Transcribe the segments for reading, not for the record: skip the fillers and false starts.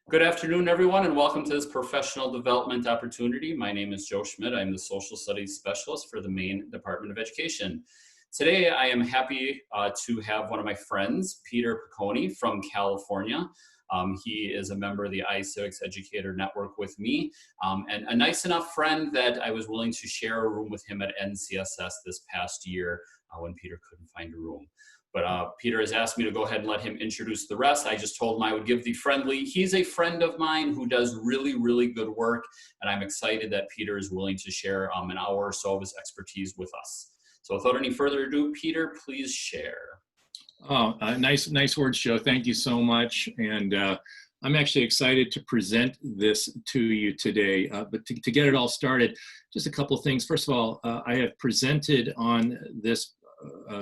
Good afternoon, everyone, and welcome to this professional development opportunity. My name is Joe Schmidt. I'm the Social Studies Specialist for the Maine Department of Education. Today, I am happy to have one of my friends, Peter Piccone from California. He is a member of the Civic Educator Network with me, and a nice enough friend that I was willing to share a room with him at NCSS this past year when Peter couldn't find a room. But Peter has asked me to go ahead and let him introduce the rest. I just told him I would give the friendly. He's a friend of mine who does really, really good work, and I'm excited that Peter is willing to share an hour or so of his expertise with us. So without any further ado, Peter, please share. Oh, nice words, Joe. Thank you so much. And I'm actually excited to present this to you today. But to get it all started, just a couple of things. First of all, I have presented on this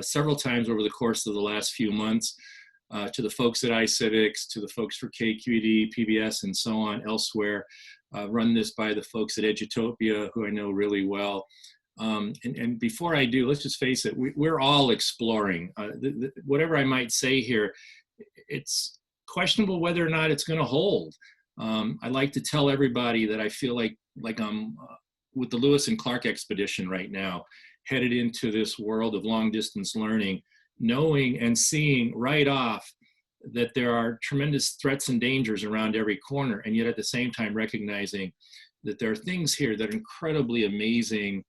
several times over the course of the last few months to the folks at iCivics, to the folks for KQED, PBS, and so on elsewhere. Run this by the folks at Edutopia, who I know really well. And before I do, let's just face it, we're all exploring. Whatever I might say here, it's questionable whether or not it's going to hold. I like to tell everybody that I feel like I'm with the Lewis and Clark expedition right now, headed into this world of long distance learning, knowing and seeing right off that there are tremendous threats and dangers around every corner, and yet at the same time recognizing that there are things here that are incredibly amazing,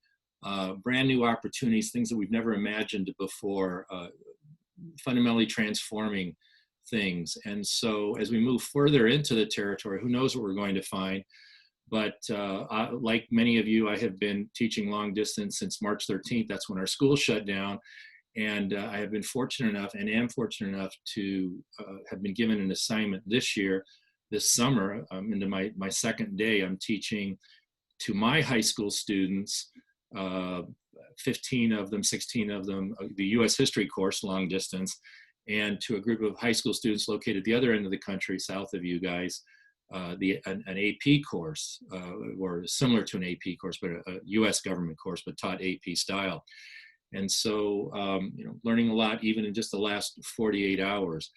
brand new opportunities, things that we've never imagined before, fundamentally transforming things. And so as we move further into the territory, who knows what we're going to find. But like many of you, I have been teaching long distance since March 13th. That's when our school shut down. And I have been fortunate enough and am fortunate enough to have been given an assignment this summer, into my second day. I'm teaching to my high school students, 15 of them, 16 of them, the U.S. history course, long distance, and to a group of high school students located at the other end of the country, south of you guys, an AP course, or similar to an AP course, but a U.S. government course, but taught AP style. And so, learning a lot even in just the last 48 hours.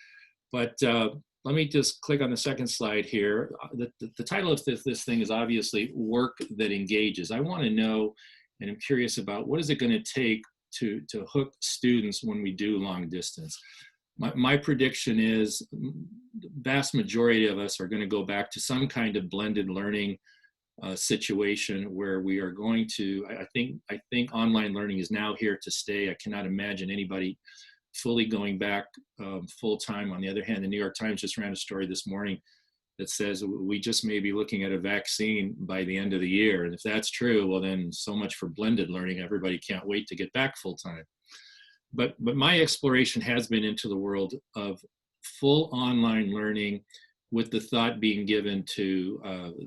But let me just click on the second slide here. The title of this thing is obviously Work That Engages. I want to know, and I'm curious about, what is it going to take to hook students when we do long distance? My prediction is the vast majority of us are going to go back to some kind of blended learning situation where we are going to, I think online learning is now here to stay. I cannot imagine anybody fully going back full time. On the other hand, the New York Times just ran a story this morning that says we just may be looking at a vaccine by the end of the year. And if that's true, well then so much for blended learning. Everybody can't wait to get back full time. But my exploration has been into the world of full online learning, with the thought being given to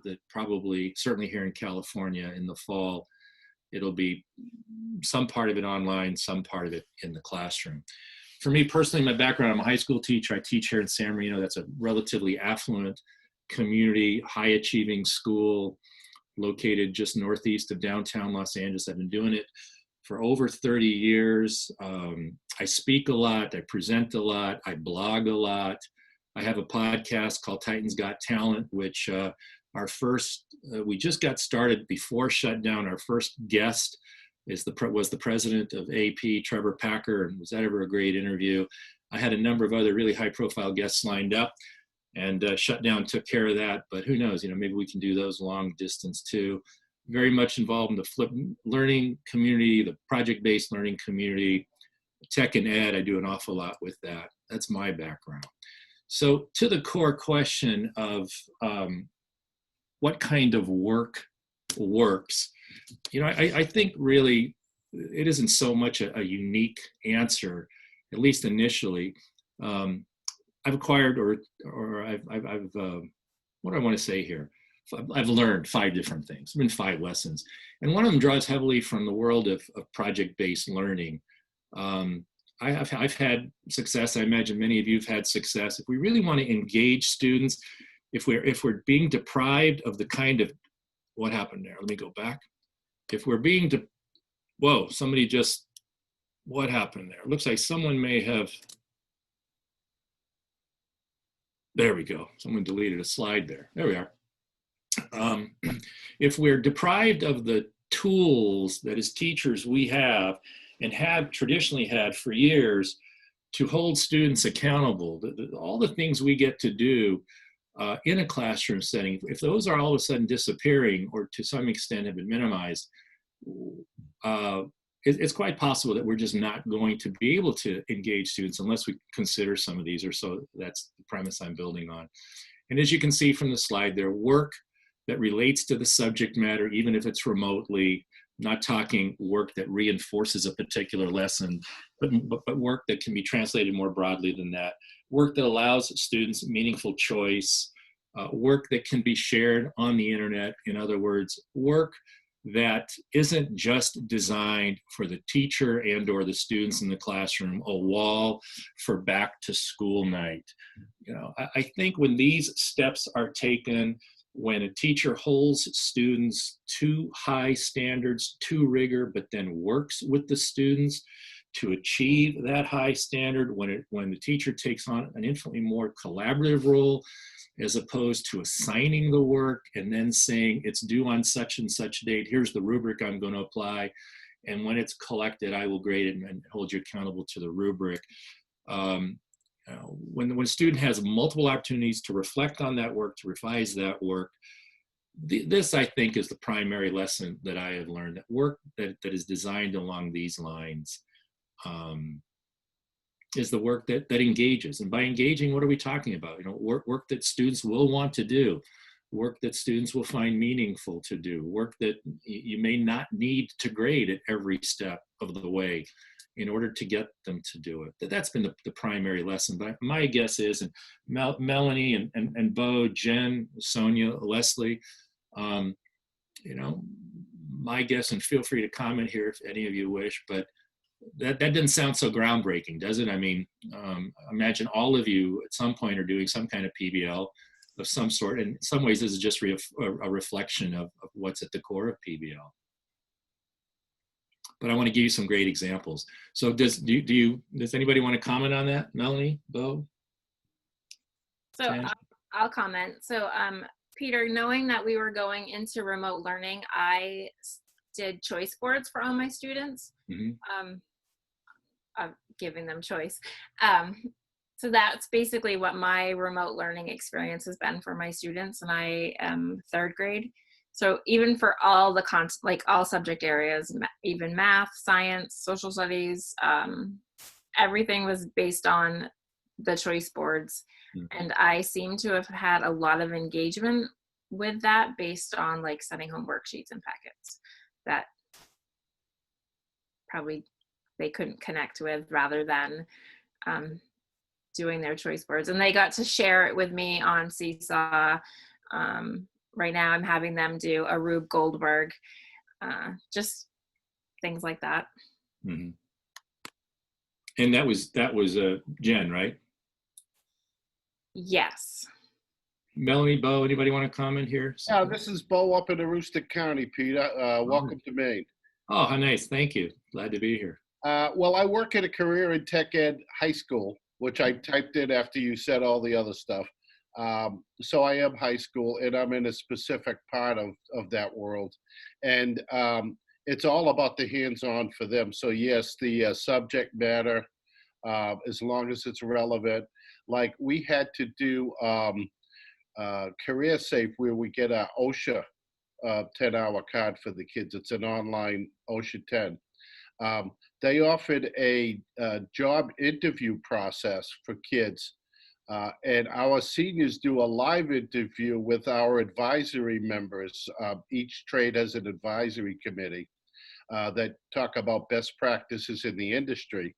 that probably, certainly here in California in the fall, it'll be some part of it online, some part of it in the classroom. For me personally, my background, I'm a high school teacher. I teach here in San Marino. That's a relatively affluent community, high achieving school located just northeast of downtown Los Angeles. I've been doing it for over 30 years. I speak a lot, I present a lot, I blog a lot. I have a podcast called Titans Got Talent, which we just got started before shutdown. Our first guest was the president of AP, Trevor Packer, and was that ever a great interview? I had a number of other really high profile guests lined up, and shutdown took care of that, but who knows, maybe we can do those long distance too. Very much involved in the flipped learning community, the project-based learning community, tech and ed. I do an awful lot with that. That's my background. So to the core question of what kind of work works, I think really it isn't so much a unique answer, at least initially. I've acquired or I've what do I want to say here? I've learned 5 different things. It's been 5 lessons. And one of them draws heavily from the world of project-based learning. I've had success. I imagine many of you have had success. If we really want to engage students, if we're being deprived of the kind of, what happened there? Let me go back. If we're being, whoa, somebody just, what happened there? It looks like someone may have, There we go. Someone deleted a slide there. There we are. If we're deprived of the tools that as teachers we have and have traditionally had for years to hold students accountable, all the things we get to do in a classroom setting, if those are all of a sudden disappearing or to some extent have been minimized, it's quite possible that we're just not going to be able to engage students unless we consider some of these, or so that's the premise I'm building on. And as you can see from the slide there, work that relates to the subject matter, even if it's remotely, not talking work that reinforces a particular lesson, but work that can be translated more broadly than that. Work that allows students meaningful choice, work that can be shared on the internet. In other words, work that isn't just designed for the teacher and or the students in the classroom, a wall for back to school night. You know, I think when these steps are taken, when a teacher holds students to high standards, to rigor, but then works with the students to achieve that high standard, when the teacher takes on an infinitely more collaborative role, as opposed to assigning the work and then saying it's due on such and such date, here's the rubric I'm going to apply, and when it's collected, I will grade it and hold you accountable to the rubric. When a student has multiple opportunities to reflect on that work, to revise that work, this, I think, is the primary lesson that I have learned, that work that is designed along these lines is the work that engages. And by engaging, what are we talking about? You know, work that students will want to do, work that students will find meaningful to do, work that you may not need to grade at every step of the way in order to get them to do it. That's been the primary lesson. But my guess is, and Melanie and Bo, Jen, Sonia, Leslie, you know, my guess, and feel free to comment here if any of you wish, but that didn't sound so groundbreaking, does it? I mean, imagine all of you at some point are doing some kind of PBL of some sort. And in some ways, this is just a reflection of what's at the core of PBL. But I want to give you some great examples. So does anybody want to comment on that? Melanie, Bo? So I'll comment. So Peter, knowing that we were going into remote learning, I did choice boards for all my students. Mm-hmm. Giving them choice. So that's basically what my remote learning experience has been for my students, and I am third grade. So even for all the all subject areas, even math, science, social studies, everything was based on the choice boards. Mm-hmm. And I seem to have had a lot of engagement with that based on like sending home worksheets and packets that probably they couldn't connect with, rather than doing their choice boards. And they got to share it with me on Seesaw. Right now I'm having them do a Rube Goldberg, just things like that. Mm-hmm. And that was Jen, right? Yes. Melanie, Bo, anybody want to comment here? Yeah, this is Bo up in Aroostook County, Peter. Welcome to Maine. Oh, how nice. Thank you. Glad to be here. Well, I work in a career in tech ed high school, which I typed in after you said all the other stuff. So I am high school, and I'm in a specific part of that world. And it's all about the hands-on for them. So yes, the subject matter, as long as it's relevant. Like we had to do Career Safe, where we get our OSHA 10-hour card for the kids. It's an online OSHA 10. They offered a job interview process for kids, and our seniors do a live interview with our advisory members. Each trade has an advisory committee that talk about best practices in the industry.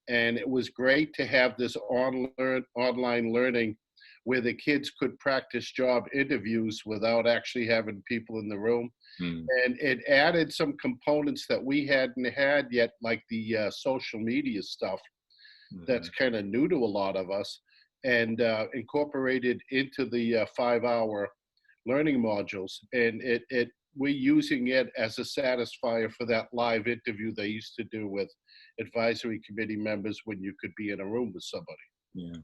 And it was great to have this online learning where the kids could practice job interviews without actually having people in the room. And it added some components that we hadn't had yet, like the social media stuff. That's kind of new to a lot of us, and incorporated into the 5-hour learning modules. And we're using it as a satisfier for that live interview they used to do with advisory committee members when you could be in a room with somebody. Yeah.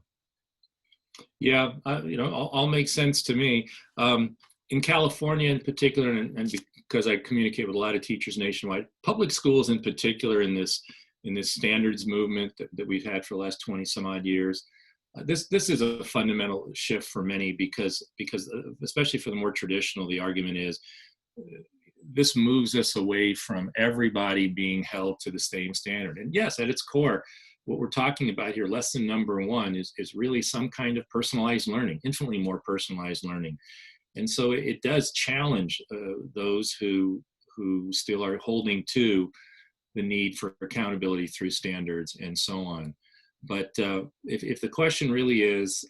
Yeah, all makes sense to me. In California in particular, and because I communicate with a lot of teachers nationwide, public schools in particular in this standards movement that we've had for the last 20 some odd years, this is a fundamental shift for many because especially for the more traditional, the argument is this moves us away from everybody being held to the same standard. And yes, at its core, what we're talking about here, lesson number one, is really some kind of personalized learning, infinitely more personalized learning. And so it does challenge those who still are holding to the need for accountability through standards and so on. But if the question really is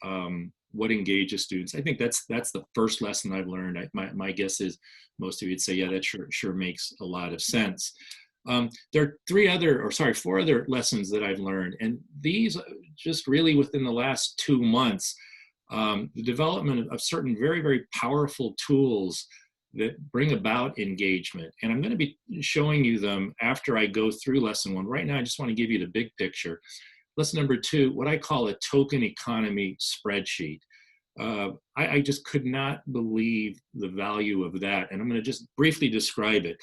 what engages students, I think that's the first lesson I've learned. My guess is most of you'd say, yeah, that sure makes a lot of sense. There are 4 other lessons that I've learned, and these just really within the last 2 months, the development of certain very, very powerful tools that bring about engagement. And I'm going to be showing you them after I go through lesson 1. Right now, I just want to give you the big picture. Lesson number 2, what I call a token economy spreadsheet. I just could not believe the value of that. And I'm going to just briefly describe it.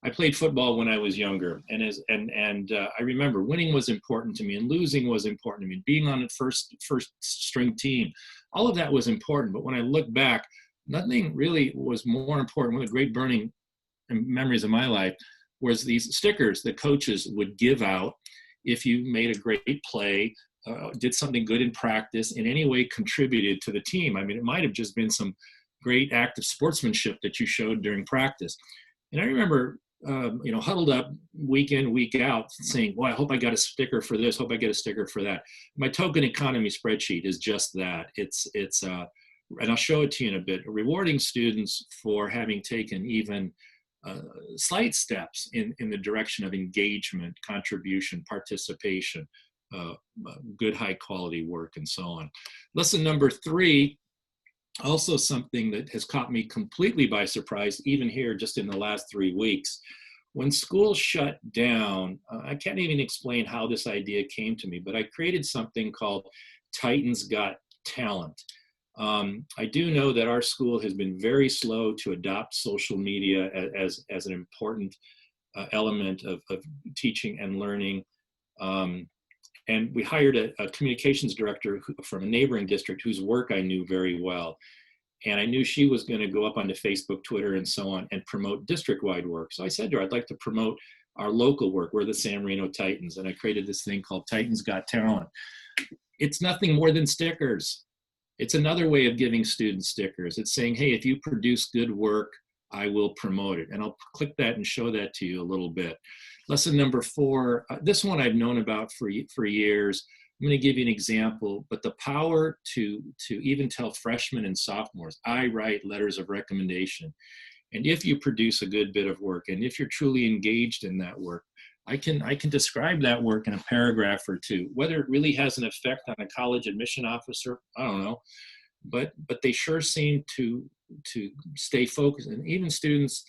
I played football when I was younger, and I remember winning was important to me, and losing was important to me. Being on the first string team, all of that was important. But when I look back, nothing really was more important. One of the great burning memories of my life was these stickers that coaches would give out if you made a great play, did something good in practice, in any way contributed to the team. I mean, it might have just been some great act of sportsmanship that you showed during practice. And I remember huddled up week in, week out saying, well, I hope I got a sticker for this, hope I get a sticker for that. My token economy spreadsheet is just that. It's and I'll show it to you in a bit, rewarding students for having taken even slight steps in the direction of engagement, contribution, participation, good high quality work, and so on. Lesson number 3, also something that has caught me completely by surprise, even here just in the last 3 weeks. When school shut down, I can't even explain how this idea came to me, but I created something called Titans Got Talent. I do know that our school has been very slow to adopt social media as an important element of teaching and learning. And we hired a communications director from a neighboring district whose work I knew very well. And I knew she was going to go up onto Facebook, Twitter, and so on and promote district-wide work. So I said to her, I'd like to promote our local work. We're the San Marino Titans. And I created this thing called Titans Got Talent. It's nothing more than stickers. It's another way of giving students stickers. It's saying, hey, if you produce good work, I will promote it. And I'll click that and show that to you a little bit. Lesson number 4, this one I've known about for years. I'm going to give you an example, but the power to even tell freshmen and sophomores, I write letters of recommendation. And if you produce a good bit of work, and if you're truly engaged in that work, I can describe that work in a paragraph or 2. Whether it really has an effect on a college admission officer, I don't know, but they sure seem to stay focused. And even students,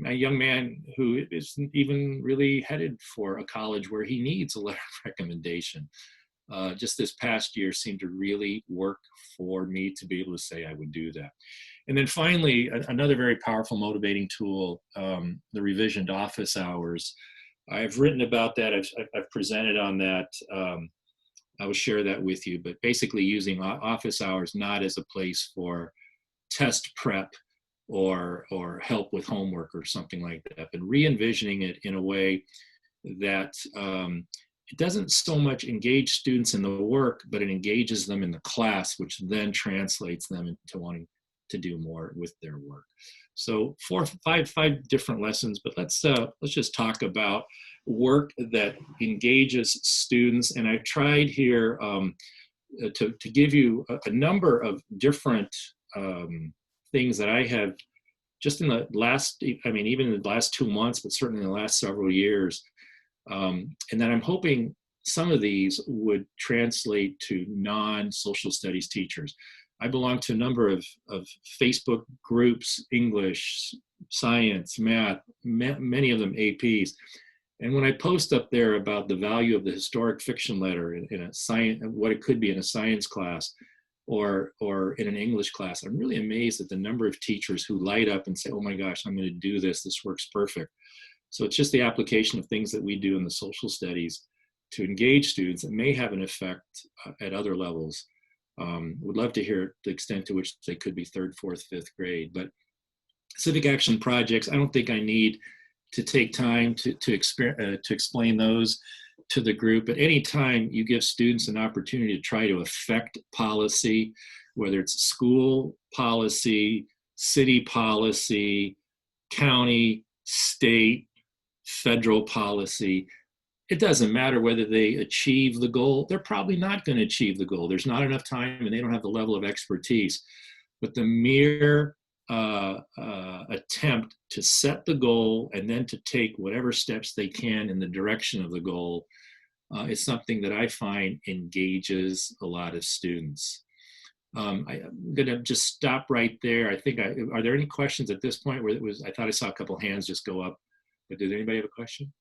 a young man who isn't even really headed for a college where he needs a letter of recommendation, just this past year seemed to really work for me to be able to say I would do that. And then finally, another very powerful motivating tool, the revisioned office hours. I've written about that. I've presented on that. I will share that with you, but basically using office hours not as a place for test prep or help with homework or something like that, but re-envisioning it in a way that it doesn't so much engage students in the work, but it engages them in the class, which then translates them into wanting to do more with their work. So 5 different lessons, but let's just talk about work that engages students. And I've tried here to give you a number of different things that I have just in the last, even in the last 2 months, but certainly in the last several years. And then I'm hoping some of these would translate to non-social studies teachers. I belong to a number of Facebook groups, English, science, math, many of them APs. And when I post up there about the value of the historic fiction letter in a science, what it could be in a science class, or in an English class. I'm really amazed at the number of teachers who light up and say, oh my gosh, I'm going to do this. This works perfect. So it's just the application of things that we do in the social studies to engage students that may have an effect at other levels. Would love to hear the extent to which they could be 3rd, 4th, 5th grade. But civic action projects, I don't think I need to take time to explain those to the group. But any time you give students an opportunity to try to affect policy, whether it's school policy, city policy, county, state, federal policy, it doesn't matter whether they achieve the goal. They're probably not going to achieve the goal. There's not enough time and they don't have the level of expertise. But the mere attempt to set the goal and then to take whatever steps they can in the direction of the goal is something that I find engages a lot of students. I'm going to just stop right there. I think, are there any questions at this point where I thought I saw a couple hands just go up, but did anybody have a question?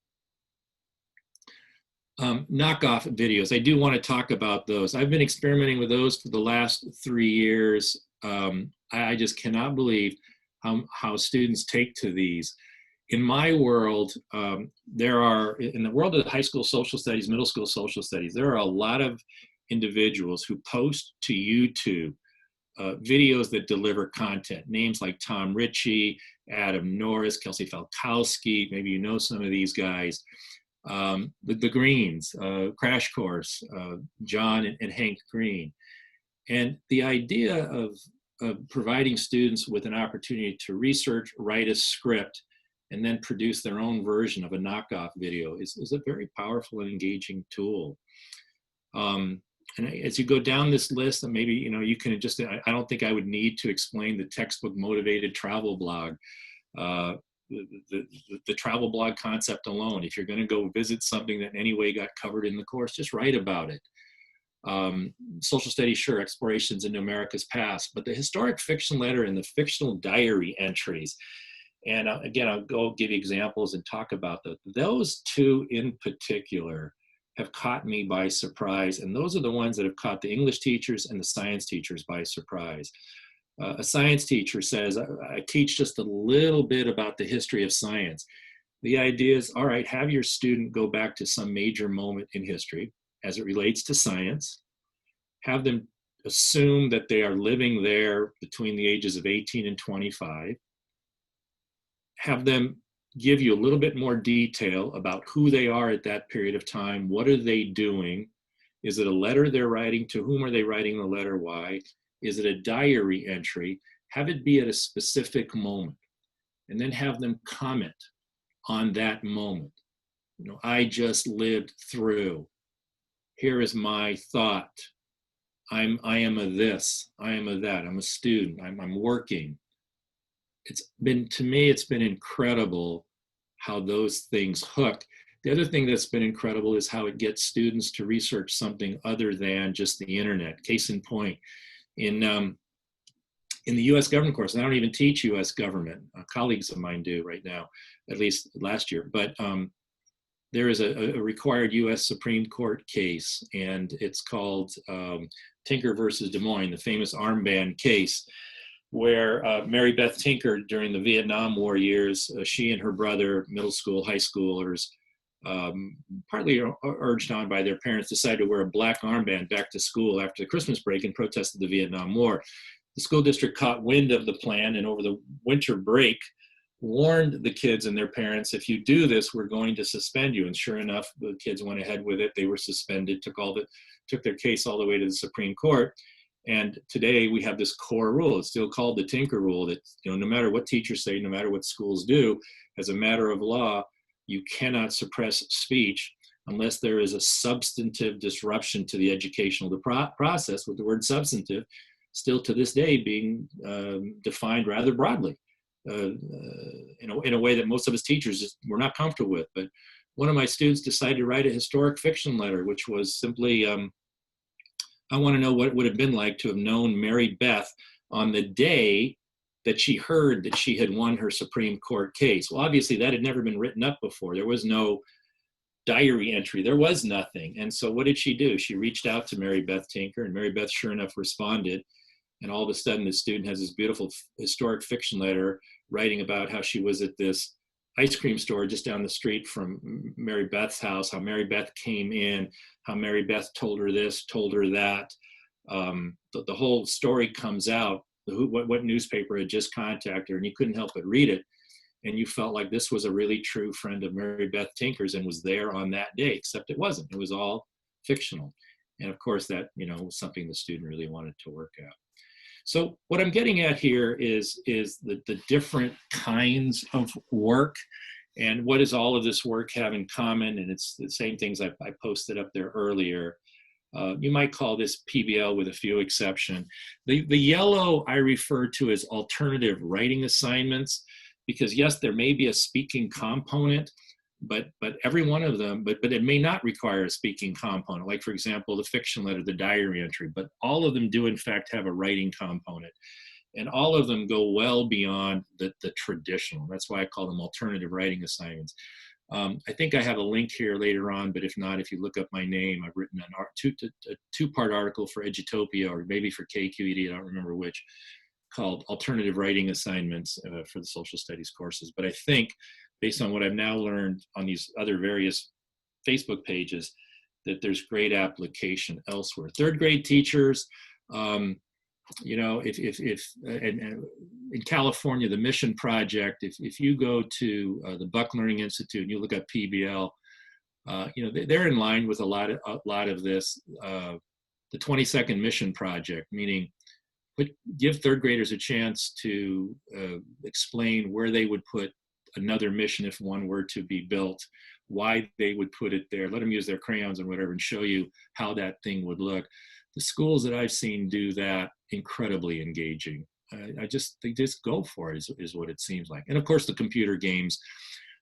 KnockOff videos, I do want to talk about those. I've been experimenting with those for the last 3 years. I just cannot believe how students take to these. In my world, in the world of high school social studies, middle school social studies, there are a lot of individuals who post to YouTube videos that deliver content. Names like Tom Ritchie, Adam Norris, Kelsey Falkowski, maybe you know some of these guys. The Greens, Crash Course, John and Hank Green. And the idea of providing students with an opportunity to research, write a script, and then produce their own version of a KnockOff video is a very powerful and engaging tool. And as you go down this list, and maybe you can just, I don't think I would need to explain the textbook motivated travel blog. The travel blog concept alone, if you're going to go visit something that in any way got covered in the course, just write about it. Social studies, sure, explorations into America's past, but the historic fiction letter and the fictional diary entries, and again, I'll go give you examples and talk about those two in particular have caught me by surprise, and those are the ones that have caught the English teachers and the science teachers by surprise. A science teacher says, I teach just a little bit about the history of science. The idea is, all right, have your student go back to some major moment in history as it relates to science. Have them assume that they are living there between the ages of 18 and 25. Have them give you a little bit more detail about who they are at that period of time. What are they doing? Is it a letter they're writing? To whom are they writing the letter? Why? Is it a diary entry? Have it be at a specific moment, and then have them comment on that moment. I just lived through. Here is my thought. I am a this. I am a that. I'm a student. I'm working. To me, it's been incredible how those things hook. The other thing that's been incredible is how it gets students to research something other than just the internet. Case in point, in the U.S. government course, and I don't even teach U.S. government. Colleagues of mine do right now, at least last year. But there is a required U.S. Supreme Court case, and it's called Tinker versus Des Moines, the famous armband case, where Mary Beth Tinker, during the Vietnam War years, she and her brother, middle school, high schoolers, partly urged on by their parents, decided to wear a black armband back to school after the Christmas break and protested the Vietnam War. The school district caught wind of the plan, and over the winter break warned the kids and their parents, if you do this, we're going to suspend you. And sure enough, the kids went ahead with it. They were suspended, took their case all the way to the Supreme Court. And today we have this core rule. It's still called the Tinker rule, that no matter what teachers say, no matter what schools do, as a matter of law, you cannot suppress speech unless there is a substantive disruption to the educational process, with the word substantive still to this day being defined rather broadly in a way that most of us teachers were not comfortable with. But one of my students decided to write a historic fiction letter, which was simply, I want to know what it would have been like to have known Mary Beth on the day that she heard that she had won her Supreme Court case. Well, obviously that had never been written up before. There was no diary entry. There was nothing. And so what did she do? She reached out to Mary Beth Tinker, and Mary Beth sure enough responded. And all of a sudden the student has this beautiful historic fiction letter writing about how she was at this ice cream store just down the street from Mary Beth's house, how Mary Beth came in, how Mary Beth told her this, told her that. The whole story comes out, what newspaper had just contacted her, and you couldn't help but read it. And you felt like this was a really true friend of Mary Beth Tinker's and was there on that day, except it wasn't. It was all fictional. And of course that, was something the student really wanted to work out. So what I'm getting at here is the different kinds of work, and what does all of this work have in common? And it's the same things I posted up there earlier. You might call this PBL with a few exceptions. The yellow I refer to as alternative writing assignments, because yes, there may be a speaking component, but every one of them, but it may not require a speaking component. Like for example, the fiction letter, the diary entry, but all of them do in fact have a writing component. And all of them go well beyond the traditional. That's why I call them alternative writing assignments. I think I have a link here later on, but if not, if you look up my name, I've written a two-part article for Edutopia, or maybe for KQED, I don't remember which, called Alternative Writing Assignments for the social studies courses. But I think, based on what I've now learned on these other various Facebook pages, that there's great application elsewhere. Third grade teachers, if in California, the Mission Project, if you go to the Buck Learning Institute and you look at PBL, they're in line with a lot of this. The 20-second Mission Project, meaning give third graders a chance to explain where they would put another mission if one were to be built, why they would put it there, let them use their crayons and whatever, and show you how that thing would look. The schools that I've seen do that, incredibly engaging. They just go for it is what it seems like. And of course the computer games,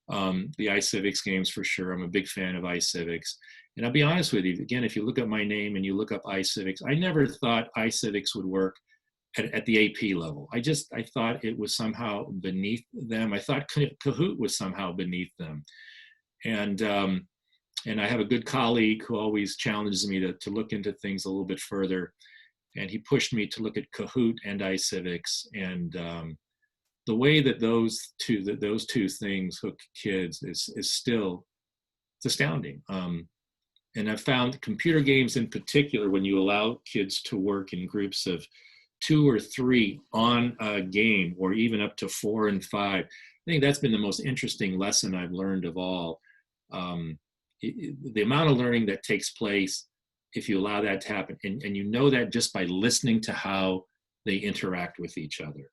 the iCivics games for sure. I'm a big fan of iCivics. And I'll be honest with you, again, if you look up my name and you look up iCivics, I never thought iCivics would work at the AP level. I thought it was somehow beneath them. I thought Kahoot was somehow beneath them. And I have a good colleague who always challenges me to look into things a little bit further. And he pushed me to look at Kahoot and iCivics. And the way that those two things hook kids is still, it's astounding. And I've found computer games in particular, when you allow kids to work in groups of 2 or 3 on a game, or even up to 4 and 5, I think that's been the most interesting lesson I've learned of all. The amount of learning that takes place if you allow that to happen, and you know that just by listening to how they interact with each other.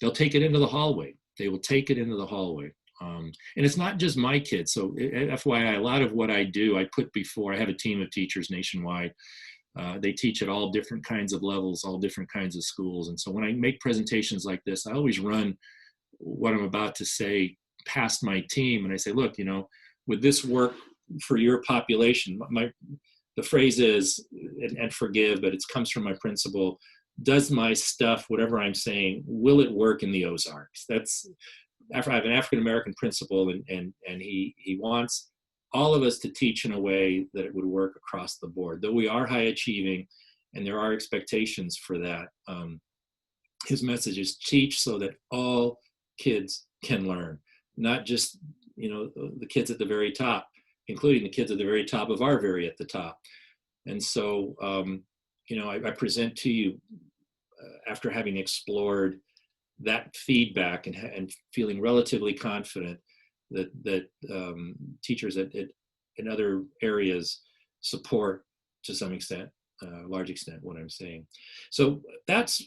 They'll take it into the hallway. They will take it into the hallway. And it's not just my kids. So FYI, a lot of what I do, I put before. I have a team of teachers nationwide. They teach at all different kinds of levels, all different kinds of schools. And so when I make presentations like this, I always run what I'm about to say past my team. And I say, look, would this work for your population? The phrase is, and forgive, but it comes from my principal, does my stuff, whatever I'm saying, will it work in the Ozarks? I have an African-American principal, and he wants all of us to teach in a way that it would work across the board. Though we are high achieving and there are expectations for that, his message is teach so that all kids can learn, not just the kids at the very top, including the kids at the very top of our very at the top. And so I present to you after having explored that feedback and feeling relatively confident that teachers in other areas support to some extent, large extent, what I'm saying. So that's,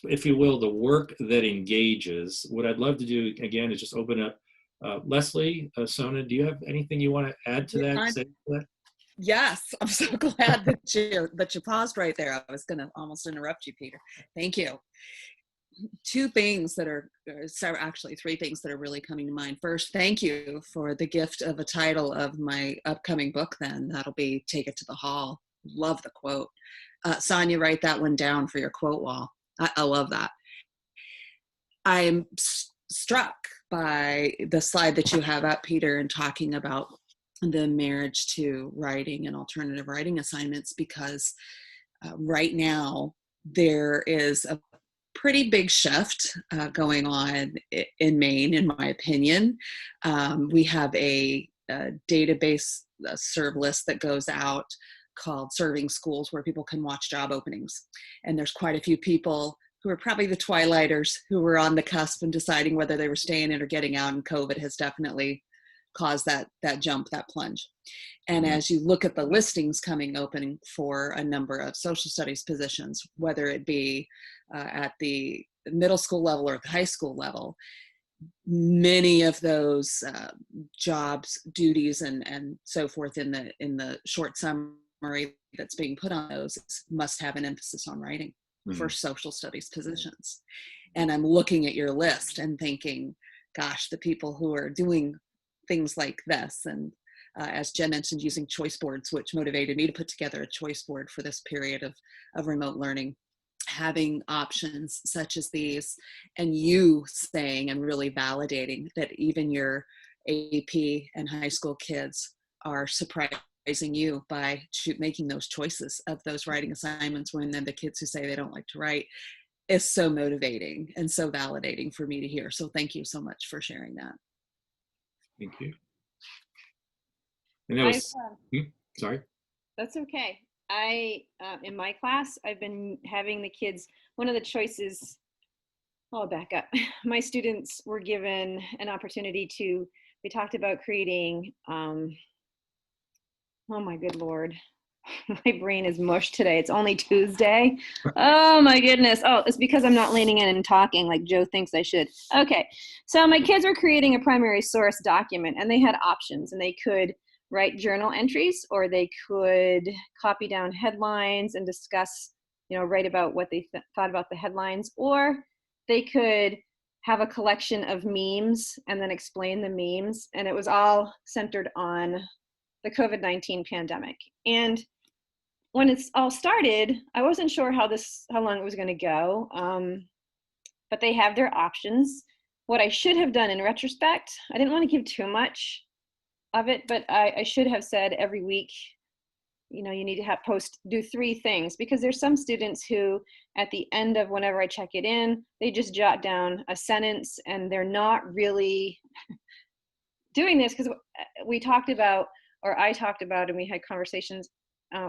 if you will, the work that engages. What I'd love to do again is just open up. Leslie, Sona, do you have anything you want to add to that? Say to that? Yes, I'm so glad that you paused right there. I was going to almost interrupt you, Peter. Thank you. 2 things that are, actually 3 things that are really coming to mind. First, thank you for the gift of a title of my upcoming book then. That'll be Take It to the Hall. Love the quote. Sonia, write that one down for your quote wall. I love that. I'm struck by the slide that you have up, Peter, and talking about the marriage to writing and alternative writing assignments, because right now there is a pretty big shift going on in Maine, in my opinion. We have a database, a serve list that goes out called Serving Schools, where people can watch job openings. And there's quite a few people who are probably the twilighters who were on the cusp and deciding whether they were staying in or getting out, and COVID has definitely caused that jump, that plunge. And as you look at the listings coming open for a number of social studies positions, whether it be at the middle school level or the high school level, many of those jobs, duties, and so forth in the short summary that's being put on those must have an emphasis on writing for social studies positions. And I'm looking at your list and thinking, gosh, the people who are doing things like this, and as Jen mentioned, using choice boards, which motivated me to put together a choice board for this period of remote learning, having options such as these, and you saying and really validating that even your AP and high school kids are surprising you by making those choices of those writing assignments, when then the kids who say they don't like to write, is so motivating and so validating for me to hear. So thank you so much for sharing that. Thank you. And that was, sorry. That's okay. In my class, I've been having the kids, one of the choices, I'll back up. My students were given an opportunity we talked about creating, oh my good Lord, my brain is mush today. It's only Tuesday. Oh my goodness. Oh, it's because I'm not leaning in and talking like Joe thinks I should. Okay. So my kids were creating a primary source document, and they had options, and they could write journal entries, or they could copy down headlines and discuss, write about what they thought about the headlines, or they could have a collection of memes and then explain the memes. And it was all centered on the COVID-19 pandemic. And when it's all started, I wasn't sure how long it was going to go, but they have their options. What I should have done in retrospect, I didn't want to give too much of it, but I should have said every week, you need to do 3 things, because there's some students who at the end of whenever I check it in, they just jot down a sentence, and they're not really doing this, because I talked about, and we had conversations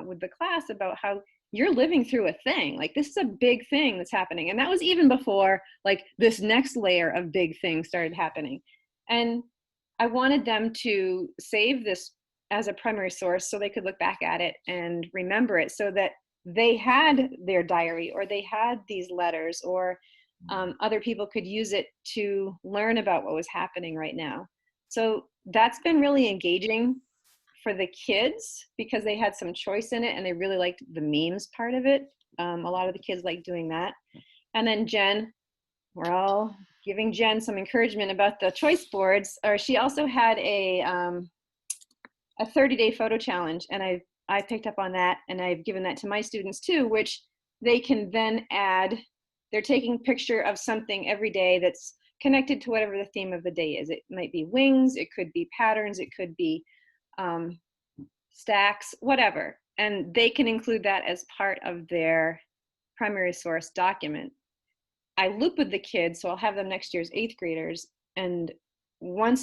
with the class about how you're living through a thing. Like, this is a big thing that's happening. And that was even before like this next layer of big things started happening. And I wanted them to save this as a primary source so they could look back at it and remember it, so that they had their diary, or they had these letters, or other people could use it to learn about what was happening right now. So that's been really engaging for the kids, because they had some choice in it, and they really liked the memes part of it. A lot of the kids like doing that. And then Jen, we're all giving Jen some encouragement about the choice boards. Or she also had a 30-day photo challenge, and I picked up on that, and I've given that to my students too, which they can then add. They're taking a picture of something every day that's connected to whatever the theme of the day is. It might be wings, it could be patterns, it could be stacks, whatever. And they can include that as part of their primary source document. I loop with the kids, so I'll have them next year's 8th graders. And once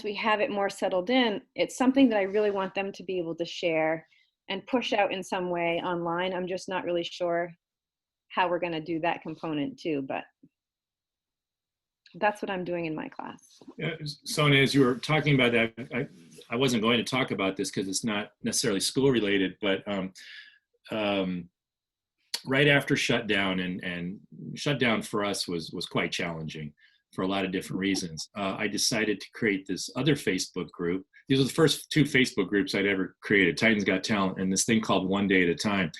we have it more settled in, it's something that I really want them to be able to share and push out in some way online. I'm just not really sure how we're going to do that component too, but that's what I'm doing in my class. Sonia, as you were talking about that, I wasn't going to talk about this because it's not necessarily school related, but right after shutdown, and shutdown for us was quite challenging for a lot of different reasons. I decided to create this other Facebook group. These are the first 2 Facebook groups I'd ever created, Titans Got Talent and this thing called One Day at a Time.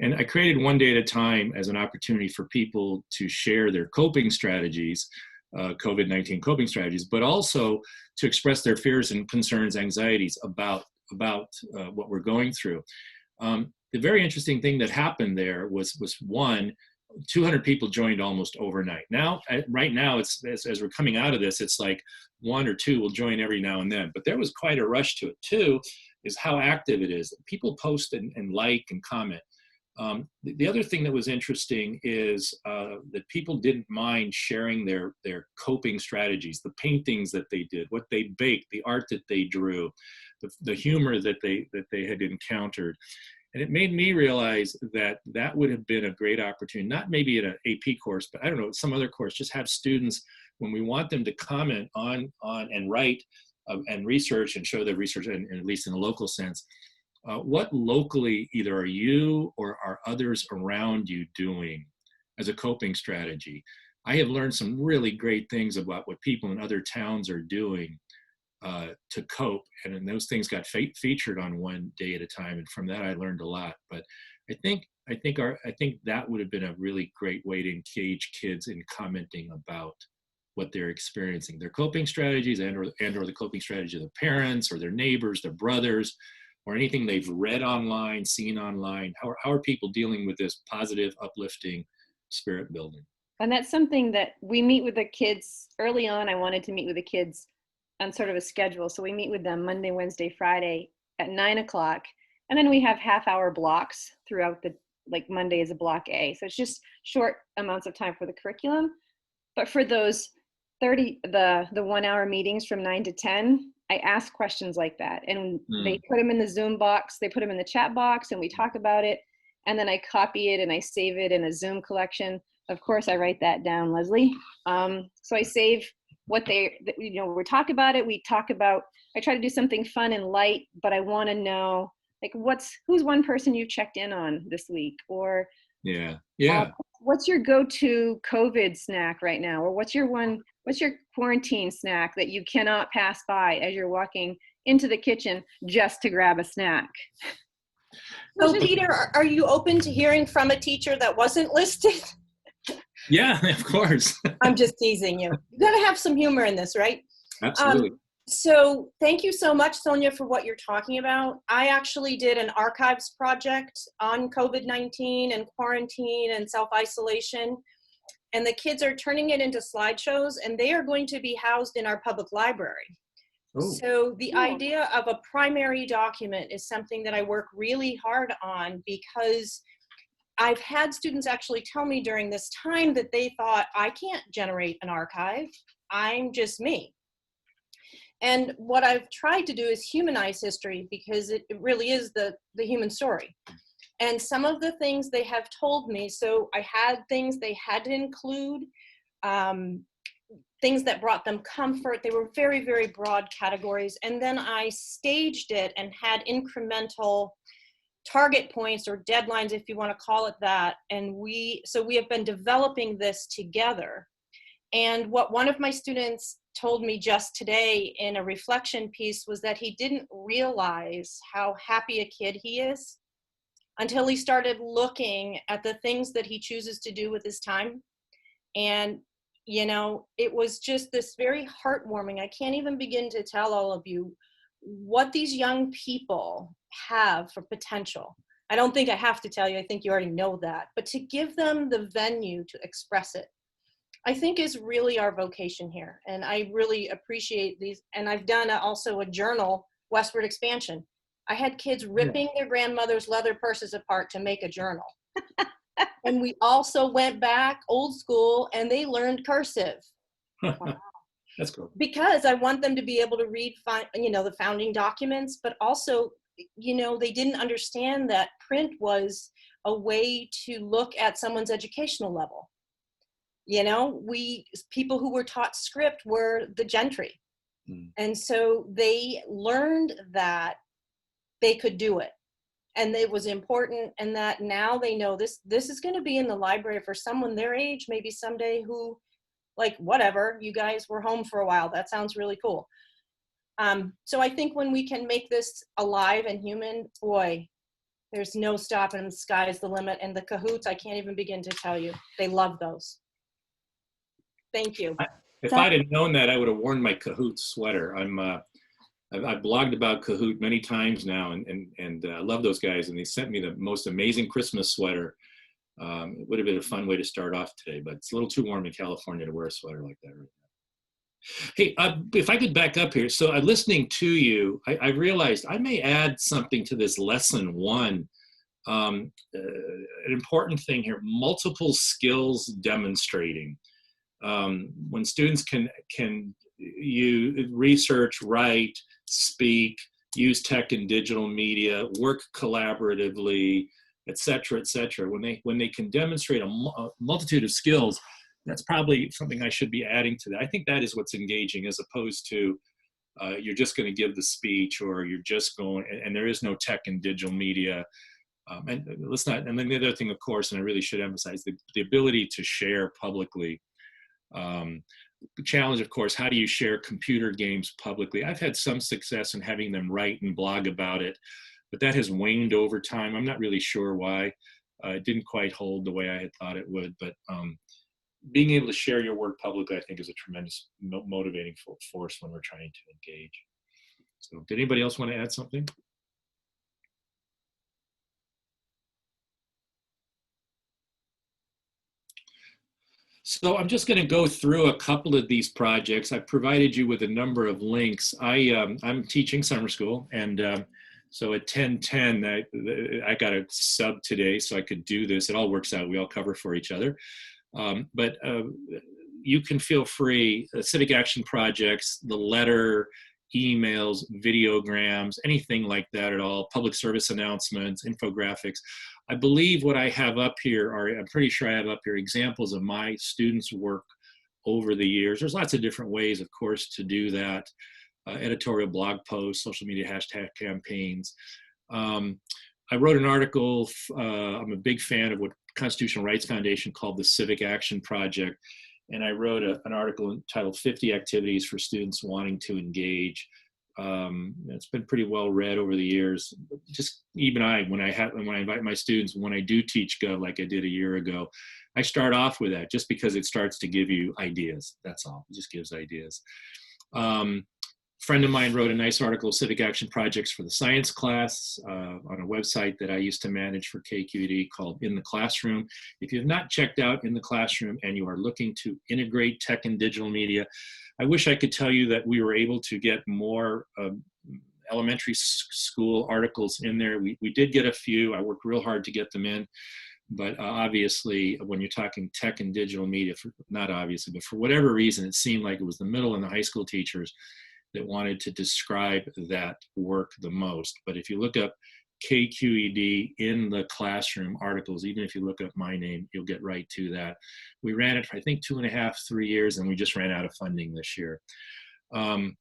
And I created One Day at a Time as an opportunity for people to share their coping strategies, COVID-19 coping strategies, but also to express their fears and concerns, anxieties about what we're going through. The very interesting thing that happened there was one, 200 people joined almost overnight. Now, right now, it's as we're coming out of this, it's like 1 or 2 will join every now and then. But there was quite a rush to it too, is how active it is. People post and like and comment. The other thing that was interesting is that people didn't mind sharing their coping strategies, the paintings that they did, what they baked, the art that they drew, the humor that they had encountered. And it made me realize that that would have been a great opportunity, not maybe in an AP course, but I don't know, some other course, just have students, when we want them to comment on and write and research and show their research, and at least in a local sense, what locally either are you or are others around you doing as a coping strategy? I have learned some really great things about what people in other towns are doing to cope, and then those things got featured on One Day at a Time, and from that I learned a lot. But I think that would have been a really great way to engage kids in commenting about what they're experiencing, their coping strategies, and or the coping strategy of their parents or their neighbors, their brothers, or anything they've read online, seen online. How are people dealing with this positive, uplifting, spirit building? And that's something that we meet with the kids early on. I wanted to meet with the kids on sort of a schedule. So we meet with them Monday, Wednesday, Friday at 9 o'clock. And then we have half-hour blocks throughout like Monday is a block A. So it's just short amounts of time for the curriculum. But for those the 1 hour meetings from 9 to 10, I ask questions like that. And they put them in the Zoom box, they put them in the chat box, and we talk about it. And then I copy it and I save it in a Zoom collection. Of course, I write that down, Leslie. So I save what we talk about it. I try to do something fun and light, but I want to know, like, who's one person you checked in on this week? Or what's your go-to COVID snack right now? Or what's your quarantine snack that you cannot pass by as you're walking into the kitchen just to grab a snack? So Peter, are you open to hearing from a teacher that wasn't listed? Yeah, of course. I'm just teasing you. You got to have some humor in this, right? Absolutely. So thank you so much, Sonia, for what you're talking about. I actually did an archives project on COVID-19 and quarantine and self-isolation. And the kids are turning it into slideshows, and they are going to be housed in our public library. Oh. So the idea of a primary document is something that I work really hard on, because I've had students actually tell me during this time that they thought, I can't generate an archive. I'm just me. And what I've tried to do is humanize history, because it really is the human story. And some of the things they have told me, so I had things they had to include, things that brought them comfort. They were very, very broad categories. And then I staged it and had incremental target points or deadlines, if you want to call it that. And we have been developing this together. And what one of my students told me just today in a reflection piece was that he didn't realize how happy a kid he is until he started looking at the things that he chooses to do with his time. And, it was just this very heartwarming. I can't even begin to tell all of you what these young people have for potential. I don't think I have to tell you, I think you already know that, but to give them the venue to express it, I think is really our vocation here. And I really appreciate these. And I've done also a journal, Westward Expansion. I had kids ripping their grandmother's leather purses apart to make a journal. And we also went back old school and they learned cursive. Wow. That's cool. Because I want them to be able to read, the founding documents, but also, they didn't understand that print was a way to look at someone's educational level. People who were taught script were the gentry. And so they learned that they could do it. And it was important, and that now they know this is going to be in the library for someone their age, maybe someday, who, like, whatever, you guys were home for a while. That sounds really cool. So I think when we can make this alive and human, boy, there's no stopping them. The sky is the limit. And the Kahoots, I can't even begin to tell you. They love those. Thank you. If I'd have known that, I would have worn my Kahoot sweater. I've blogged about Kahoot many times now, and I love those guys. And they sent me the most amazing Christmas sweater. It would have been a fun way to start off today, but it's a little too warm in California to wear a sweater like that right now. Hey, if I could back up here. So listening to you, I realized I may add something to this lesson one. An important thing here, multiple skills demonstrating. When students can you research, write, speak, use tech and digital media, work collaboratively, et cetera, when they can demonstrate a multitude of skills, that's probably something I should be adding to that. I think that is what's engaging, as opposed to you're just going to give the speech, or you're just going, and there is no tech and digital media. And let's not, and then the other thing, of course, and I really should emphasize, the ability to share publicly. The challenge, of course, how do you share computer games publicly? I've had some success in having them write and blog about it, but that has waned over time. I'm not really sure why. It didn't quite hold the way I had thought it would, but being able to share your work publicly, I think, is a tremendous motivating force when we're trying to engage. So did anybody else want to add something? So I'm just going to go through a couple of these projects. I've provided you with a number of links. I'm teaching summer school, and so at 10:10, I got a sub today, so I could do this. It all works out. We all cover for each other. But you can feel free, civic action projects, the letter, emails, videograms, anything like that at all, public service announcements, infographics. I believe what I have up here I'm pretty sure I have up here examples of my students' work over the years. There's lots of different ways, of course, to do that. Editorial blog posts, social media hashtag campaigns. I wrote an article, I'm a big fan of what Constitutional Rights Foundation called the Civic Action Project. And I wrote an article entitled 50 Activities for Students Wanting to Engage. It's been pretty well read over the years. Just even when I invite my students, when I do teach Gov like I did a year ago, I start off with that just because it starts to give you ideas. That's all. It just gives ideas. A friend of mine wrote a nice article, Civic Action Projects for the Science Class, on a website that I used to manage for KQED called In the Classroom. If you have not checked out In the Classroom and you are looking to integrate tech and digital media, I wish I could tell you that we were able to get more elementary school articles in there. We did get a few. I worked real hard to get them in. But obviously, when you're talking tech and digital media, not obviously, but for whatever reason, it seemed like it was the middle and the high school teachers that wanted to describe that work the most. But if you look up KQED In the Classroom articles, even if you look up my name, you'll get right to that. We ran it for, I think, 2.5, 3 years, and we just ran out of funding this year. And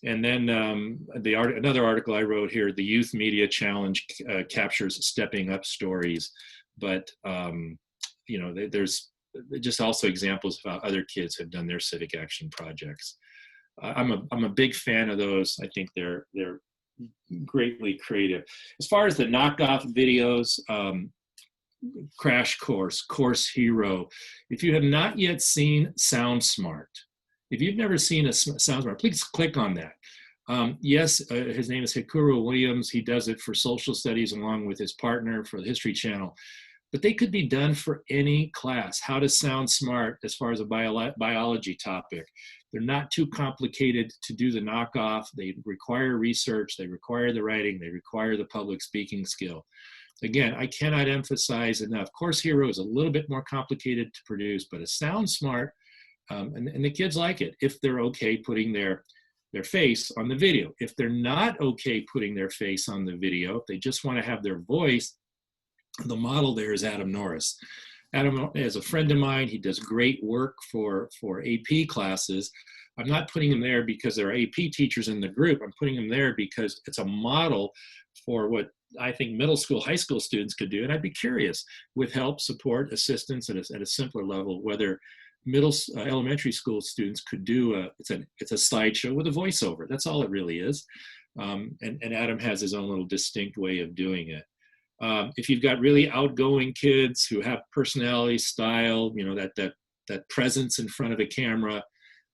then another article I wrote here, the Youth Media Challenge captures stepping up stories. But, you know, there's just also examples of how other kids have done their civic action projects. I'm a big fan of those. I think they're greatly creative. As far as the knockoff videos, Crash Course, Course Hero. If you have not yet seen Sound Smart, if you've never seen a Sound Smart, please click on that. Yes, his name is Hikuru Williams. He does it for social studies along with his partner for the History Channel. But they could be done for any class. How to sound smart as far as a biology topic. They're not too complicated to do the knockoff. They require research. They require the writing. They require the public speaking skill. Again, I cannot emphasize enough. Course Hero is a little bit more complicated to produce, but it sounds smart, and the kids like it if they're okay putting their face on the video. If they're not okay putting their face on the video, if they just want to have their voice, the model there is Adam Norris. Adam is a friend of mine. He does great work for AP classes. I'm not putting him there because there are AP teachers in the group. I'm putting him there because it's a model for what I think middle school, high school students could do. And I'd be curious, with help, support, assistance at a simpler level, whether elementary school students could do it's a slideshow with a voiceover. That's all it really is. And Adam has his own little distinct way of doing it. If you've got really outgoing kids who have personality, style, you know, that presence in front of a camera,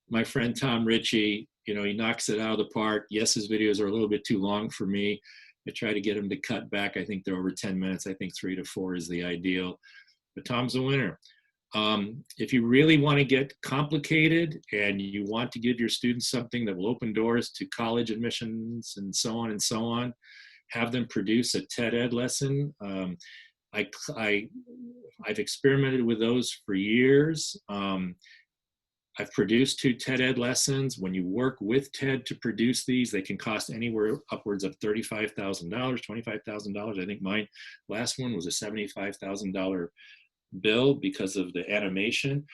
my friend Tom Ritchie, you know, he knocks it out of the park. Yes, his videos are a little bit too long for me. I try to get him to cut back. I think they're over 10 minutes. I think 3 to 4 is the ideal. but Tom's a winner. If you really want to get complicated and you want to give your students something that will open doors to college admissions and so on, have them produce a TED Ed lesson. I've experimented with those for years. I've produced 2 TED Ed lessons. When you work with TED to produce these, they can cost anywhere upwards of $35,000, $25,000. I think my last one was a $75,000 bill because of the animation.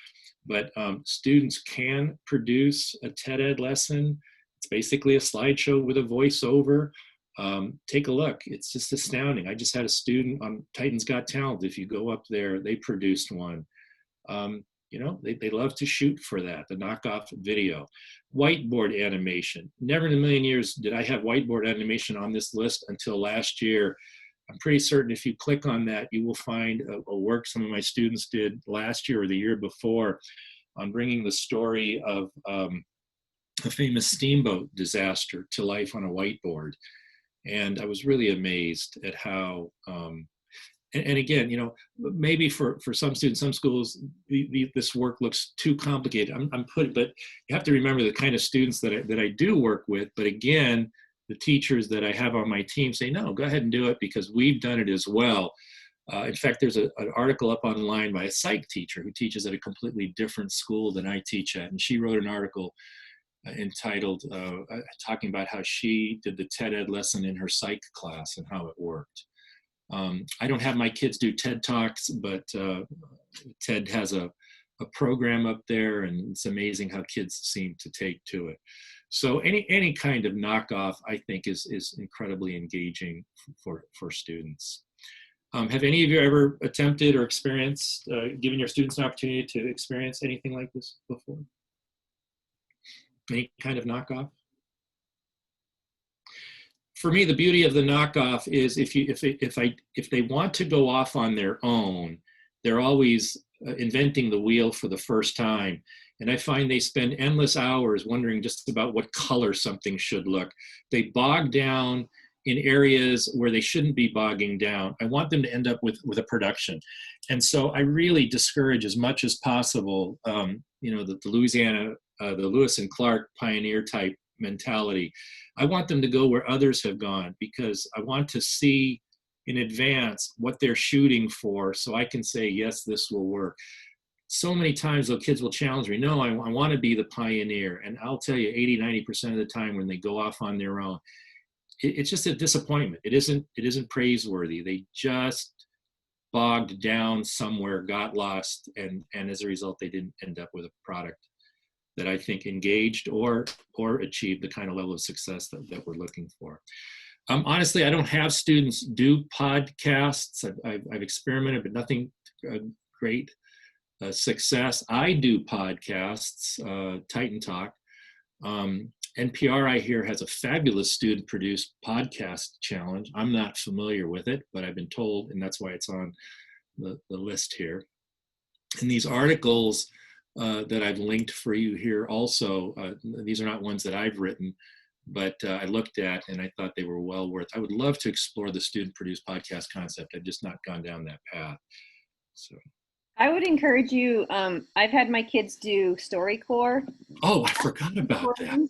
But students can produce a TED Ed lesson. It's basically a slideshow with a voiceover. Take a look. It's just astounding. I just had a student on Titans Got Talent. If you go up there, they produced one. You know, they love to shoot for that, the KnockOff video. Whiteboard animation. Never in a million years did I have whiteboard animation on this list until last year. I'm pretty certain if you click on that, you will find a work some of my students did last year or the year before on bringing the story of a famous steamboat disaster to life on a whiteboard. And I was really amazed at how, and again, you know, maybe for some students, some schools, this work looks too complicated. But you have to remember the kind of students that I do work with. But again, the teachers that I have on my team say, no, go ahead and do it because we've done it as well. In fact, there's an article up online by a psych teacher who teaches at a completely different school than I teach at. And she wrote an article entitled, talking about how she did the TED Ed lesson in her psych class and how it worked. I don't have my kids do TED Talks, but TED has a program up there, and it's amazing how kids seem to take to it. So any kind of KnockOff, I think, is incredibly engaging for students. Have any of you ever attempted or experienced giving your students an opportunity to experience anything like this before? Any kind of KnockOff? For me, the beauty of the KnockOff is if they want to go off on their own, they're always inventing the wheel for the first time. And I find they spend endless hours wondering just about what color something should look. They bog down in areas where they shouldn't be bogging down. I want them to end up with a production. And so I really discourage as much as possible, you know, the Louisiana, the Lewis and Clark pioneer type mentality. I want them to go where others have gone because I want to see in advance what they're shooting for so I can say, yes, this will work. So many times the kids will challenge me, no, I want to be the pioneer. And I'll tell you 80–90% of the time when they go off on their own, it's just a disappointment. It isn't praiseworthy. They just bogged down somewhere, got lost, and as a result, they didn't end up with a product that I think engaged or achieved the kind of level of success that we're looking for. Honestly, I don't have students do podcasts. I've experimented, but nothing great success. I do podcasts, Titan Talk. NPR, I hear, has a fabulous student-produced podcast challenge. I'm not familiar with it, but I've been told, and that's why it's on the list here. And these articles that I've linked for you here also, these are not ones that I've written, but I looked at and I thought they were well worth. I would love to explore the student-produced podcast concept. I've just not gone down that path. So I would encourage you. I've had my kids do StoryCorps. Oh, I forgot about that.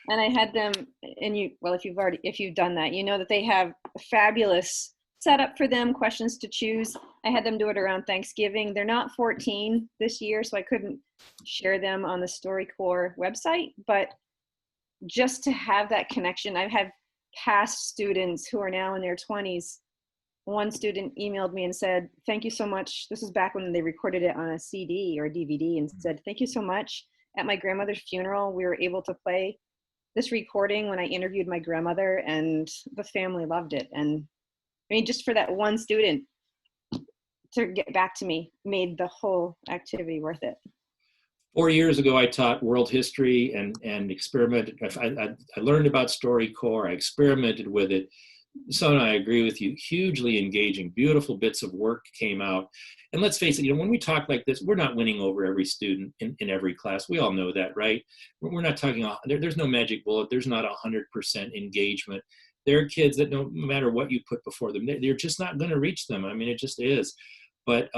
And I had them, and if you've done that, you know that they have a fabulous setup for them, questions to choose. I had them do it around Thanksgiving. They're not 14 this year, so I couldn't share them on the StoryCorps website, but just to have that connection. I've had past students who are now in their 20s. One student emailed me and said, thank you so much. This was back when they recorded it on a CD or a DVD, and said, thank you so much. At my grandmother's funeral, we were able to play this recording when I interviewed my grandmother, and the family loved it. And I mean, just for that one student to get back to me made the whole activity worth it. 4 years ago, I taught world history and experimented. I learned about StoryCorps. I experimented with it. So, and I agree with you, hugely engaging, beautiful bits of work came out. And let's face it, you know, when we talk like this, we're not winning over every student in every class. We all know that, right? We're not talking, there's no magic bullet. There's not 100% engagement. There are kids that no matter what you put before them, they're just not going to reach them. I mean, it just is. But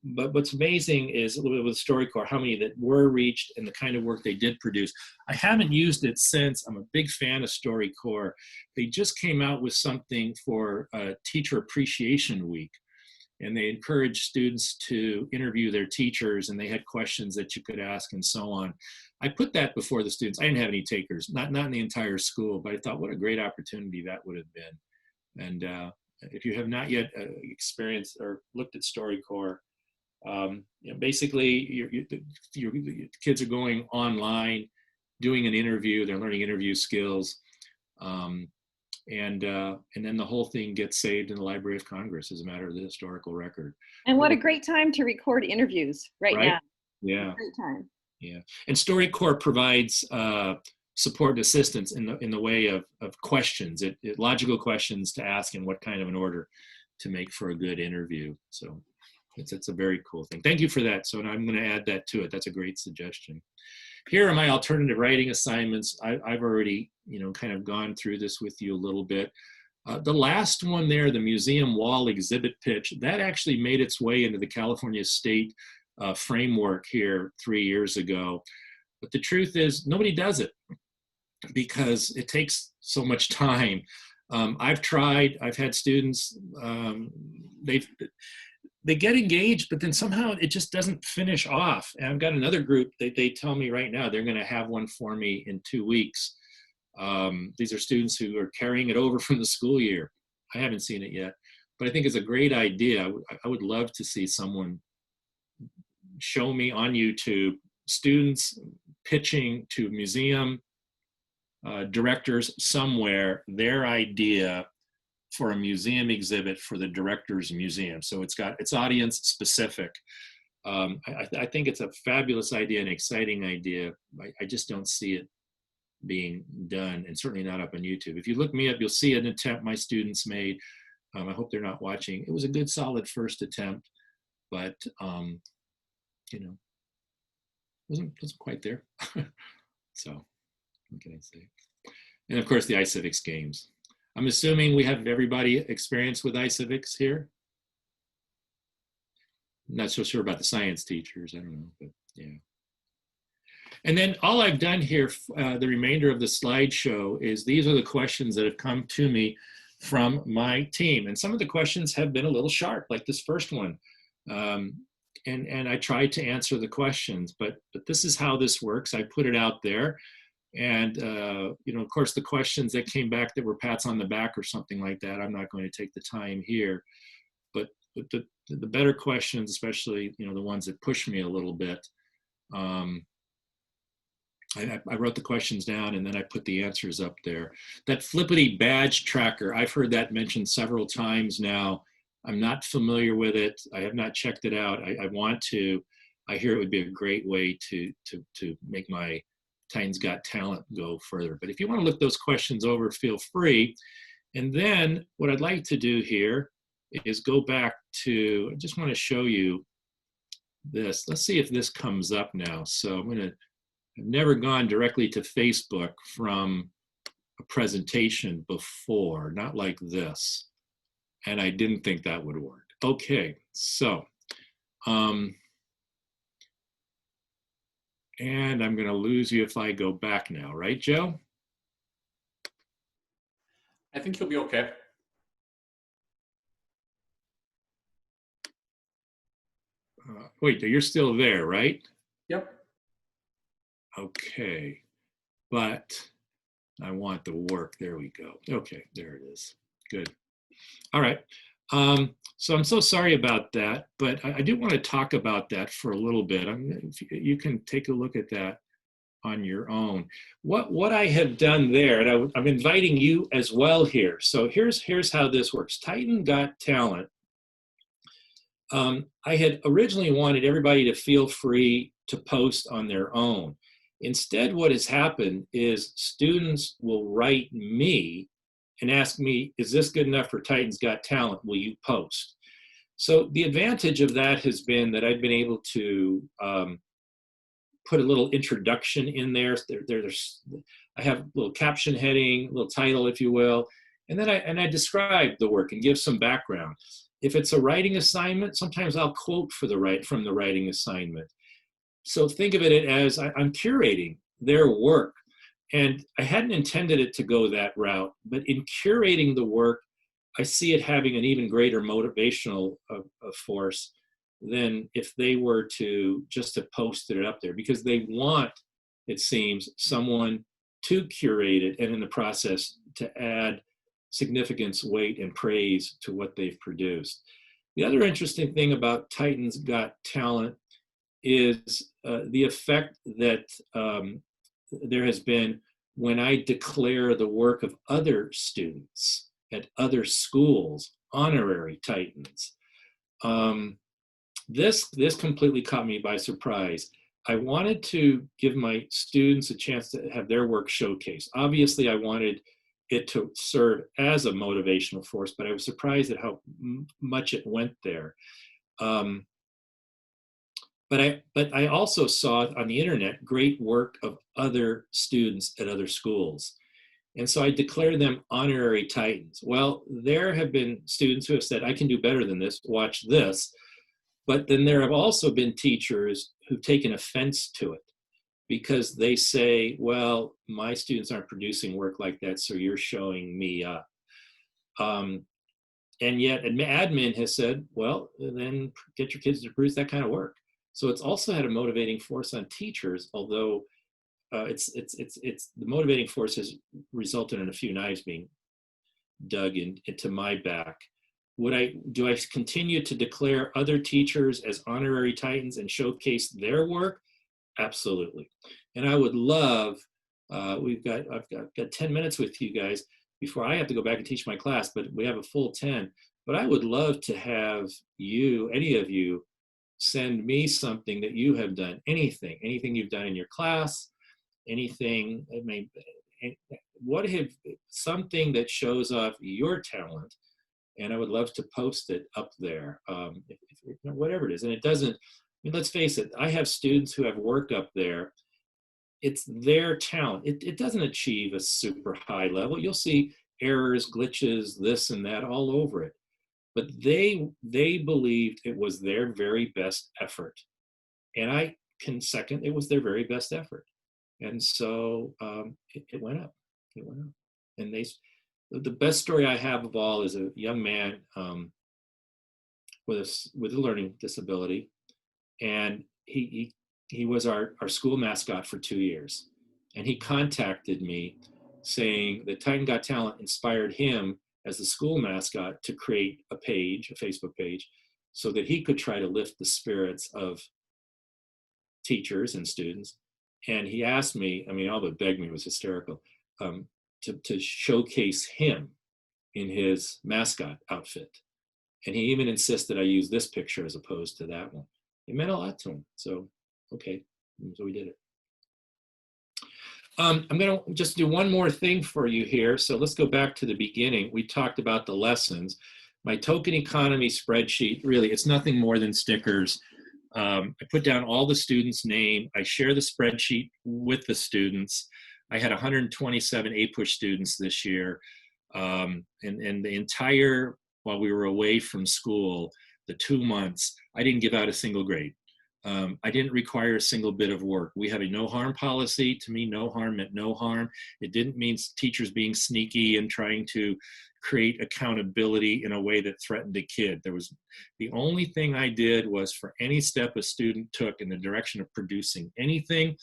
but what's amazing is a little bit with StoryCorps, how many that were reached and the kind of work they did produce. I haven't used it since. I'm a big fan of StoryCorps. They just came out with something for Teacher Appreciation Week, and they encouraged students to interview their teachers, and they had questions that you could ask and so on. I put that before the students. I didn't have any takers, not in the entire school, but I thought what a great opportunity that would have been. And if you have not yet experienced or looked at StoryCorps, basically your kids are going online, doing an interview, they're learning interview skills, and then the whole thing gets saved in the Library of Congress as a matter of the historical record. And what a great time to record interviews right now. Yeah. Great time. Yeah. And StoryCorps provides support and assistance in the way of questions, logical questions to ask in what kind of an order to make for a good interview. So it's a very cool thing. Thank you for that. So I'm going to add that to it. That's a great suggestion. Here are my alternative writing assignments. I've already, kind of gone through this with you a little bit. The last one there, the museum wall exhibit pitch, that actually made its way into the California State framework here 3 years ago. But the truth is nobody does it because it takes so much time. I've tried, I've had students, they get engaged, but then somehow it just doesn't finish off. And I've got another group, they tell me right now they're going to have one for me in 2 weeks. These are students who are carrying it over from the school year. I haven't seen it yet, but I think it's a great idea. I would love to see someone show me on YouTube students pitching to museum directors somewhere their idea for a museum exhibit for the director's museum. So it's audience specific. I think it's a fabulous idea, an exciting idea. I just don't see it being done, and certainly not up on YouTube. If you look me up, you'll see an attempt my students made. I hope they're not watching. It was a good, solid first attempt, but wasn't quite there. So what can I say? And of course, the iCivics games. I'm assuming we have everybody experienced with iCivics here. I'm not so sure about the science teachers. I don't know, but yeah. And then all I've done here, the remainder of the slideshow, is these are the questions that have come to me from my team. And some of the questions have been a little sharp, like this first one. And I tried to answer the questions, but this is how this works. I put it out there. And, of course, the questions that came back that were pats on the back or something like that, I'm not going to take the time here. But the better questions, especially, the ones that push me a little bit, I wrote the questions down and then I put the answers up there. That Flippity badge tracker, I've heard that mentioned several times now. I'm not familiar with it. I have not checked it out. I want to. I hear it would be a great way to make my Titans Got Talent go further. But if you want to look those questions over, feel free. And then what I'd like to do here is go back to, I just want to show you this. Let's see if this comes up now. So I've never gone directly to Facebook from a presentation before, not like this. And I didn't think that would work. Okay, so, and I'm gonna lose you if I go back now, right, Joe? I think you'll be okay. Wait, you're still there, right? Yep. Okay, but I want the work. There we go. Okay, there it is. Good. All right. So I'm so sorry about that, but I do want to talk about that for a little bit. You can take a look at that on your own. What I have done there, and I'm inviting you as well here. So here's how this works. Titan Got Talent. I had originally wanted everybody to feel free to post on their own. Instead, what has happened is students will write me and ask me, is this good enough for Titans Got Talent? Will you post? So the advantage of that has been that I've been able to put a little introduction in there. I have a little caption heading, a little title, if you will, and then I describe the work and give some background. If it's a writing assignment, sometimes I'll quote from the writing assignment. So think of it as I'm curating their work. And I hadn't intended it to go that route, but in curating the work, I see it having an even greater motivational force than if they were to just to post it up there, because they want, it seems, someone to curate it and in the process to add significance, weight, and praise to what they've produced. The other interesting thing about Titans Got Talent is the effect that there has been when I declare the work of other students at other schools, honorary Titans. This completely caught me by surprise. I wanted to give my students a chance to have their work showcased. Obviously, I wanted it to serve as a motivational force, but I was surprised at how much it went there. But I also saw on the internet great work of other students at other schools. And so I declared them honorary Titans. Well, there have been students who have said, I can do better than this, watch this. But then there have also been teachers who've taken offense to it because they say, well, my students aren't producing work like that, so you're showing me up. And yet admin has said, well, then get your kids to produce that kind of work. So it's also had a motivating force on teachers, although the motivating force has resulted in a few knives being dug into my back. Do I continue to declare other teachers as honorary Titans and showcase their work? Absolutely. And I would love, I've got 10 minutes with you guys before I have to go back and teach my class, but we have a full 10. But I would love to have you, any of you, send me something that you have done, anything you've done in your class, anything, something that shows off your talent. And I would love to post it up there, whatever it is. And it doesn't, let's face it, I have students who have work up there. It's their talent. It doesn't achieve a super high level. You'll see errors, glitches, this and that all over it. But they believed it was their very best effort. And I can second, it was their very best effort. And so it went up. It went up. And the best story I have of all is a young man with a learning disability, and he was our school mascot for 2 years. And he contacted me saying that Titan Got Talent inspired him as the school mascot to create a Facebook page, so that he could try to lift the spirits of teachers and students. And he asked me, all but begged me, it was hysterical, to showcase him in his mascot outfit. And he even insisted I use this picture as opposed to that one. It meant a lot to him. So, okay, so we did it. I'm going to just do one more thing for you here. So let's go back to the beginning. We talked about the lessons. My token economy spreadsheet, really, it's nothing more than stickers. I put down all the students' name. I share the spreadsheet with the students. I had 127 APUSH students this year. And the entire, while we were away from school, the 2 months, I didn't give out a single grade. I didn't require a single bit of work. We have a no harm policy. To me, no harm meant no harm. It didn't mean teachers being sneaky and trying to create accountability in a way that threatened a kid. The only thing I did was, for any step a student took in the direction of producing anything,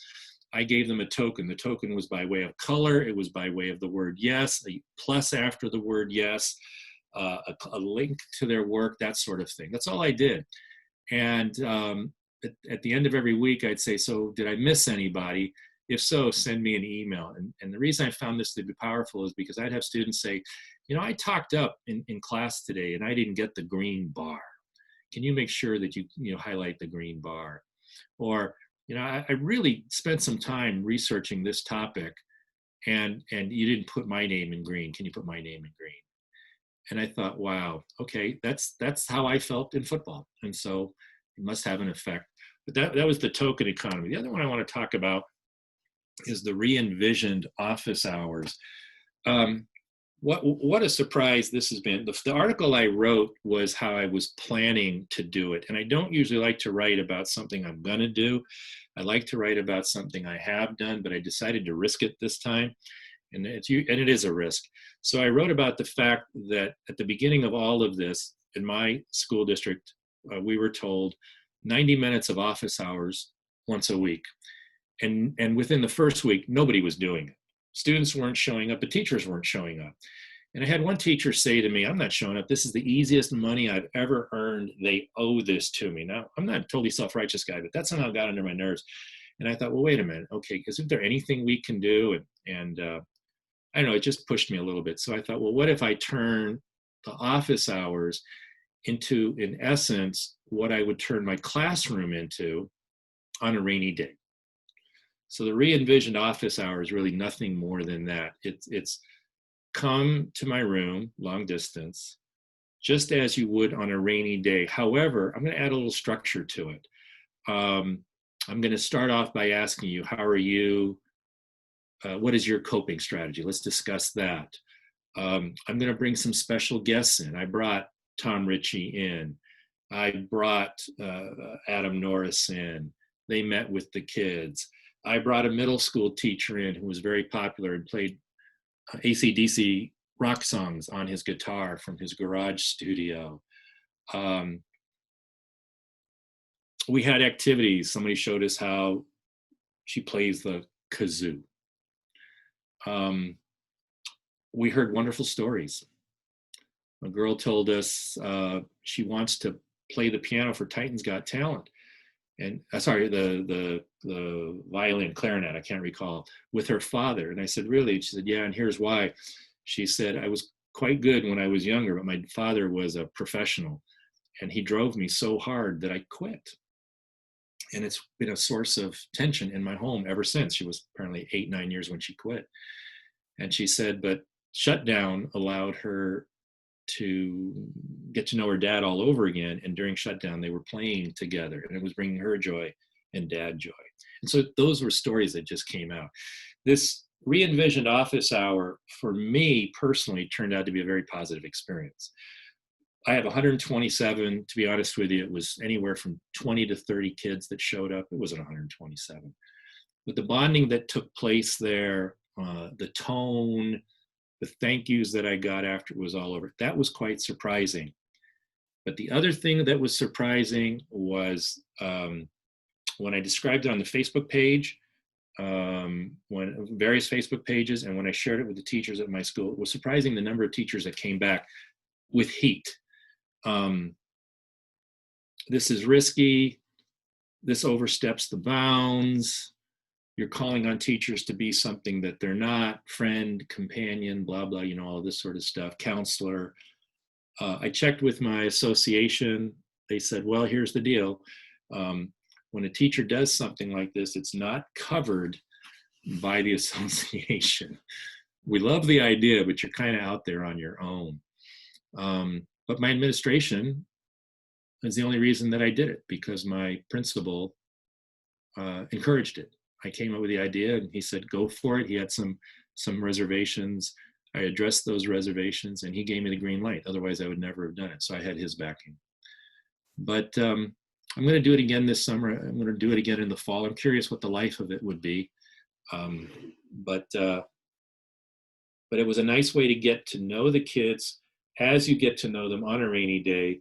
I gave them a token. The token was by way of color. It was by way of the word yes, a plus after the word yes, a link to their work, that sort of thing. That's all I did. And at the end of every week, I'd say, so did I miss anybody? If so, send me an email. And the reason I found this to be powerful is because I'd have students say, I talked up in class today and I didn't get the green bar. Can you make sure that you highlight the green bar? Or, I really spent some time researching this topic and you didn't put my name in green. Can you put my name in green? And I thought, wow, okay, that's how I felt in football. And so it must have an effect. But that was the token economy. The other one I want to talk about is the re-envisioned office hours. what a surprise this has been. The article I wrote was how I was planning to do it. And I don't usually like to write about something I'm going to do. I like to write about something I have done, but I decided to risk it this time. And it is a risk. So I wrote about the fact that at the beginning of all of this, in my school district, we were told 90 minutes of office hours once a week. And within the first week, nobody was doing it. Students weren't showing up, the teachers weren't showing up. And I had one teacher say to me, I'm not showing up. This is the easiest money I've ever earned. They owe this to me. Now, I'm not a totally self-righteous guy, but that somehow got under my nerves. And I thought, well, wait a minute. Okay, isn't there anything we can do? And I don't know, it just pushed me a little bit. So I thought, well, what if I turn the office hours into, in essence, what I would turn my classroom into on a rainy day? So the re-envisioned office hour is really nothing more than that. It's come to my room, long distance, just as you would on a rainy day. However, I'm going to add a little structure to it. I'm going to start off by asking you, how are you? What is your coping strategy? Let's discuss that. I'm going to bring some special guests in. I brought Tom Ritchie in. I brought Adam Norris in. They met with the kids. I brought a middle school teacher in who was very popular and played AC/DC rock songs on his guitar from his garage studio. We had activities. Somebody showed us how she plays the kazoo. We heard wonderful stories. A girl told us she wants to play the piano for Titans Got Talent. And sorry, the violin, clarinet, I can't recall, with her father. And I said, really? She said, yeah, and here's why. She said, I was quite good when I was younger, but my father was a professional and he drove me so hard that I quit. And it's been a source of tension in my home ever since. She was apparently 8, 9 years when she quit. And she said, but shutdown allowed her to get to know her dad all over again. And during shutdown, they were playing together and it was bringing her joy and dad joy. And so those were stories that just came out. This re-envisioned office hour for me personally turned out to be a very positive experience. I have 127, to be honest with you, it was anywhere from 20 to 30 kids that showed up. It wasn't 127. But the bonding that took place there, the tone, the thank yous that I got after it was all over, that was quite surprising. But the other thing that was surprising was when I described it on the Facebook page, when various Facebook pages, and when I shared it with the teachers at my school, it was surprising the number of teachers that came back with heat. This is risky. This oversteps the bounds. You're calling on teachers to be something that they're not, friend, companion, blah, blah, you know, all this sort of stuff, counselor. I checked with my association. They said, well, here's the deal. When a teacher does something like this, it's not covered by the association. We love the idea, but you're kind of out there on your own. But my administration is the only reason that I did it, because my principal encouraged it. I came up with the idea and he said, go for it. He had some reservations. I addressed those reservations and he gave me the green light. Otherwise I would never have done it. So I had his backing. But I'm going to do it again this summer. I'm going to do it again in the fall. I'm curious what the life of it would be. But it was a nice way to get to know the kids as you get to know them on a rainy day.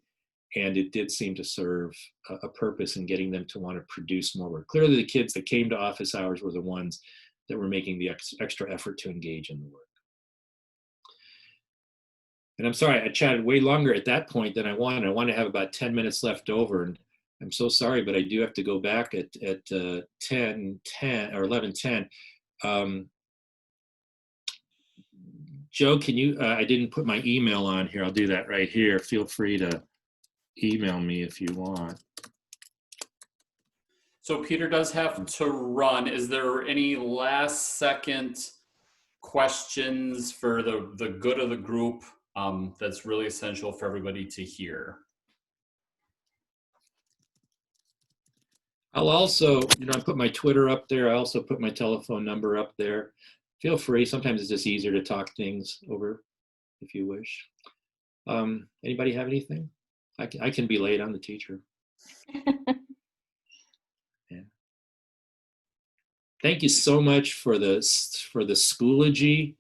And it did seem to serve a purpose in getting them to want to produce more work. Clearly, the kids that came to office hours were the ones that were making the extra effort to engage in the work. And I'm sorry, I chatted way longer at that point than I wanted. I want to have about 10 minutes left over. And I'm so sorry, but I do have to go back at 10:10 or 11:10. Joe, can you, I didn't put my email on here. I'll do that right here. Feel free to email me if you want. So Peter does have to run. Is there any last second questions for the good of the group that's really essential for everybody to hear? I'll also, I put my Twitter up there. I also put my telephone number up there. Feel free. Sometimes it's just easier to talk things over if you wish. Anybody have anything? I can be late. I'm the teacher. Yeah. Thank you so much for the Schoology,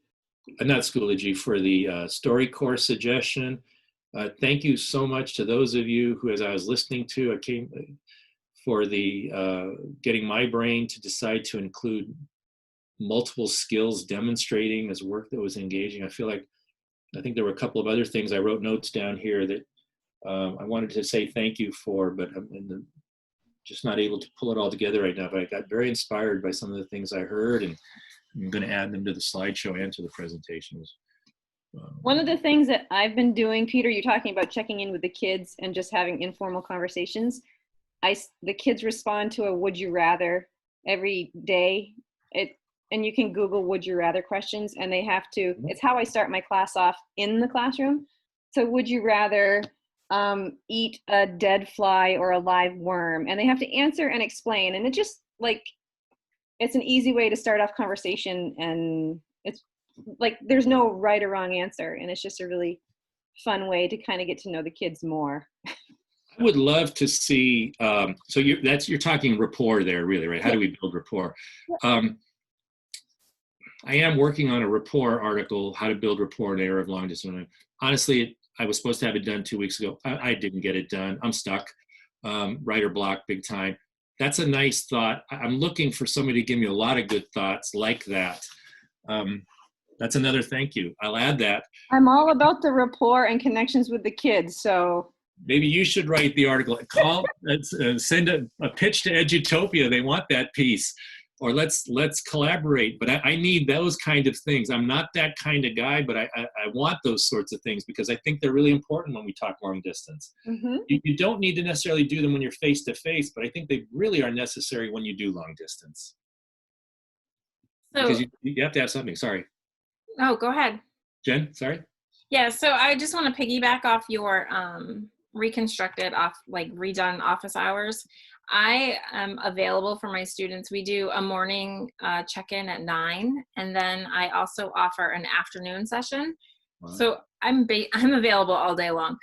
not Schoology, for the StoryCorps suggestion. Thank you so much to those of you who, as I was listening to, I came for the getting my brain to decide to include multiple skills demonstrating as work that was engaging. I think there were a couple of other things. I wrote notes down here that I wanted to say thank you for, but I'm just not able to pull it all together right now. But I got very inspired by some of the things I heard, and I'm going to add them to the slideshow and to the presentations. One of the things that I've been doing, Peter, you're talking about checking in with the kids and just having informal conversations. The kids respond to a would you rather every day. And you can Google would you rather questions, and they have to, it's how I start my class off in the classroom. So would you rather eat a dead fly or a live worm? And they have to answer and explain. And it just like, it's an easy way to start off conversation, and it's like there's no right or wrong answer, and it's just a really fun way to kind of get to know the kids more. I would love to see, so you're talking rapport there, really, right? How do we build rapport? I am working on a rapport article, how to build rapport in an era of long distance learning. Honestly, I was supposed to have it done 2 weeks ago. I didn't get it done. I'm stuck. Writer block, big time. That's a nice thought. I'm looking for somebody to give me a lot of good thoughts like that. That's another thank you. I'll add that. I'm all about the rapport and connections with the kids, so. Maybe you should write the article. Send a pitch to Edutopia. They want that piece. Or let's collaborate. But I need those kind of things. I'm not that kind of guy, but I want those sorts of things because I think they're really important when we talk long distance. Mm-hmm. You don't need to necessarily do them when you're face to face, but I think they really are necessary when you do long distance. So, because you have to have something. Sorry. Oh, go ahead. Jen, sorry. Yeah, so I just want to piggyback off your redone office hours. I am available for my students. We do a morning check-in at 9, and then I also offer an afternoon session. Wow. So I'm available all day long.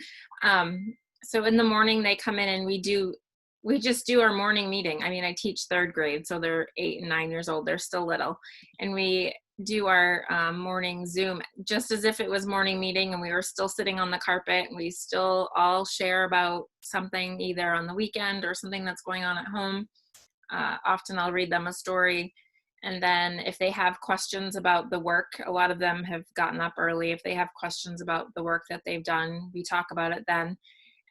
So in the morning they come in and we just do our morning meeting. I mean, I teach 3rd grade, so they're 8 and 9 years old. They're still little, and we do our morning Zoom just as if it was morning meeting, and we were still sitting on the carpet, and we still all share about something either on the weekend or something that's going on at home. Often I'll read them a story, and then if they have questions about the work, a lot of them have gotten up early. If they have questions about the work that they've done, we talk about it then.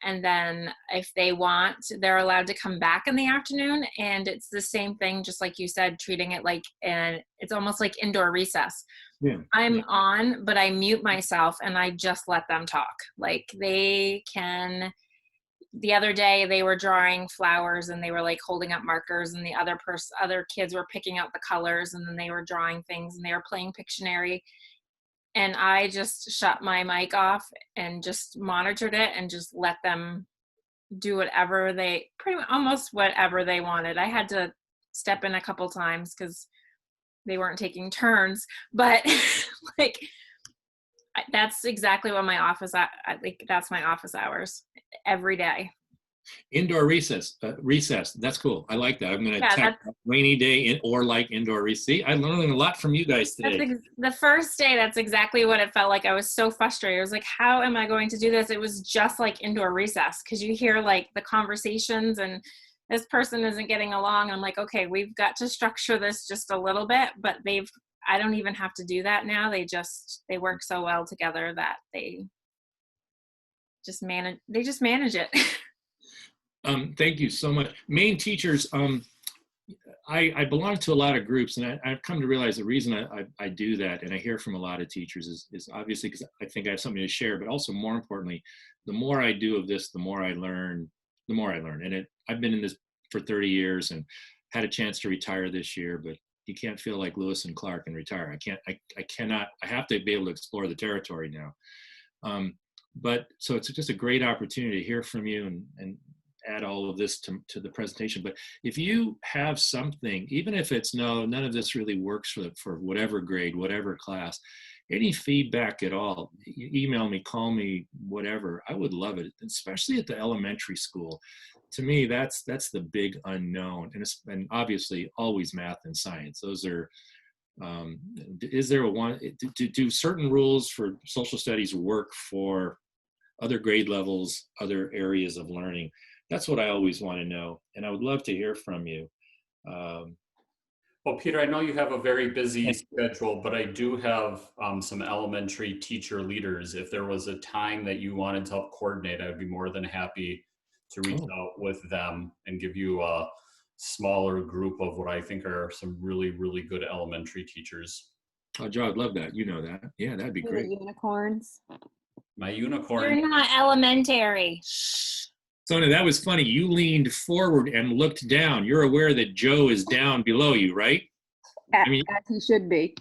And then if they want, they're allowed to come back in the afternoon, and it's the same thing, just like you said, treating it like, and it's almost like indoor recess. Yeah. I'm on, but I mute myself and I just let them talk. Like they can, the other day they were drawing flowers and they were like holding up markers, and the other kids were picking out the colors, and then they were drawing things, and they were playing Pictionary. And I just shut my mic off and just monitored it and just let them do whatever almost whatever they wanted. I had to step in a couple times because they weren't taking turns, but like, that's exactly what my office, that's my office hours every day. Indoor recess, that's cool. I like that. I'm going to tack rainy day or like indoor recess. See, I'm learning a lot from you guys today. The first day, that's exactly what it felt like. I was so frustrated. I was like, how am I going to do this? It was just like indoor recess, because you hear like the conversations and this person isn't getting along. I'm like, okay, we've got to structure this just a little bit, but I don't even have to do that now. They work so well together that they just manage it. Thank you so much. Maine teachers, I belong to a lot of groups, and I've come to realize the reason I do that, and I hear from a lot of teachers, is obviously because I think I have something to share, but also more importantly, the more I do of this, the more I learn. And I've been in this for 30 years and had a chance to retire this year, but you can't feel like Lewis and Clark and retire. I have to be able to explore the territory now. But so it's just a great opportunity to hear from you and add all of this to the presentation. But if you have something, even if it's none of this really works for whatever grade, whatever class, any feedback at all, email me, call me, whatever. I would love it, especially at the elementary school. To me, that's the big unknown, and obviously always math and science. Those are. Is there do certain rules for social studies work for other grade levels, other areas of learning? That's what I always want to know, and I would love to hear from you. Well, Peter, I know you have a very busy schedule, but I do have some elementary teacher leaders. If there was a time that you wanted to help coordinate, I would be more than happy to reach out with them and give you a smaller group of what I think are some really, really good elementary teachers. Oh, Joe, I'd love that. You know that. Yeah, that'd be great. Unicorns. My unicorn. You're not elementary. Sona, that was funny. You leaned forward and looked down. You're aware that Joe is down below you, right? As he should be.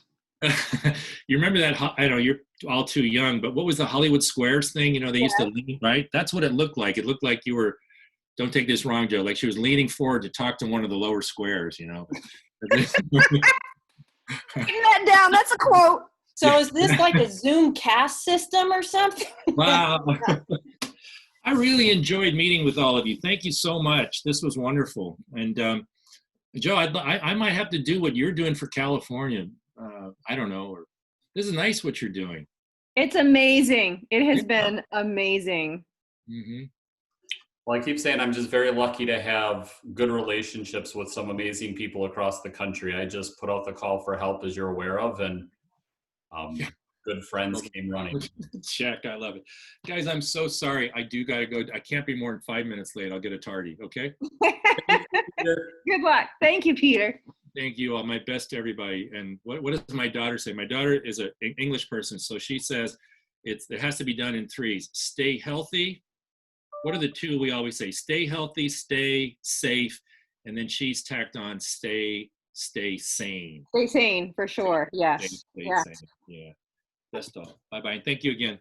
You remember that? I know you're all too young, but what was the Hollywood Squares thing? You know, they used to lean, right? That's what it looked like. It looked like you were, don't take this wrong, Joe, like she was leaning forward to talk to one of the lower squares, you know. Getting that down. That's a quote. So is this like a Zoom cast system or something? Wow. I really enjoyed meeting with all of you. Thank you so much. This was wonderful. And Joe, I might have to do what you're doing for California. I don't know. Or this is nice what you're doing. It's amazing. It has been amazing. Mm-hmm. Well, I keep saying I'm just very lucky to have good relationships with some amazing people across the country. I just put out the call for help, as you're aware of, and good friends came running. Check, I love it. Guys, I'm so sorry. I do got to go. I can't be more than 5 minutes late. I'll get a tardy, okay? Good luck. Thank you, Peter. Thank you. All my best to everybody. And what does my daughter say? My daughter is an English person, so she says it has to be done in threes. Stay healthy. What are the two we always say? Stay healthy, stay safe, and then she's tacked on stay sane. Stay sane, for sure. Yes. Stay sane. Yeah. That's all. Bye-bye. And thank you again.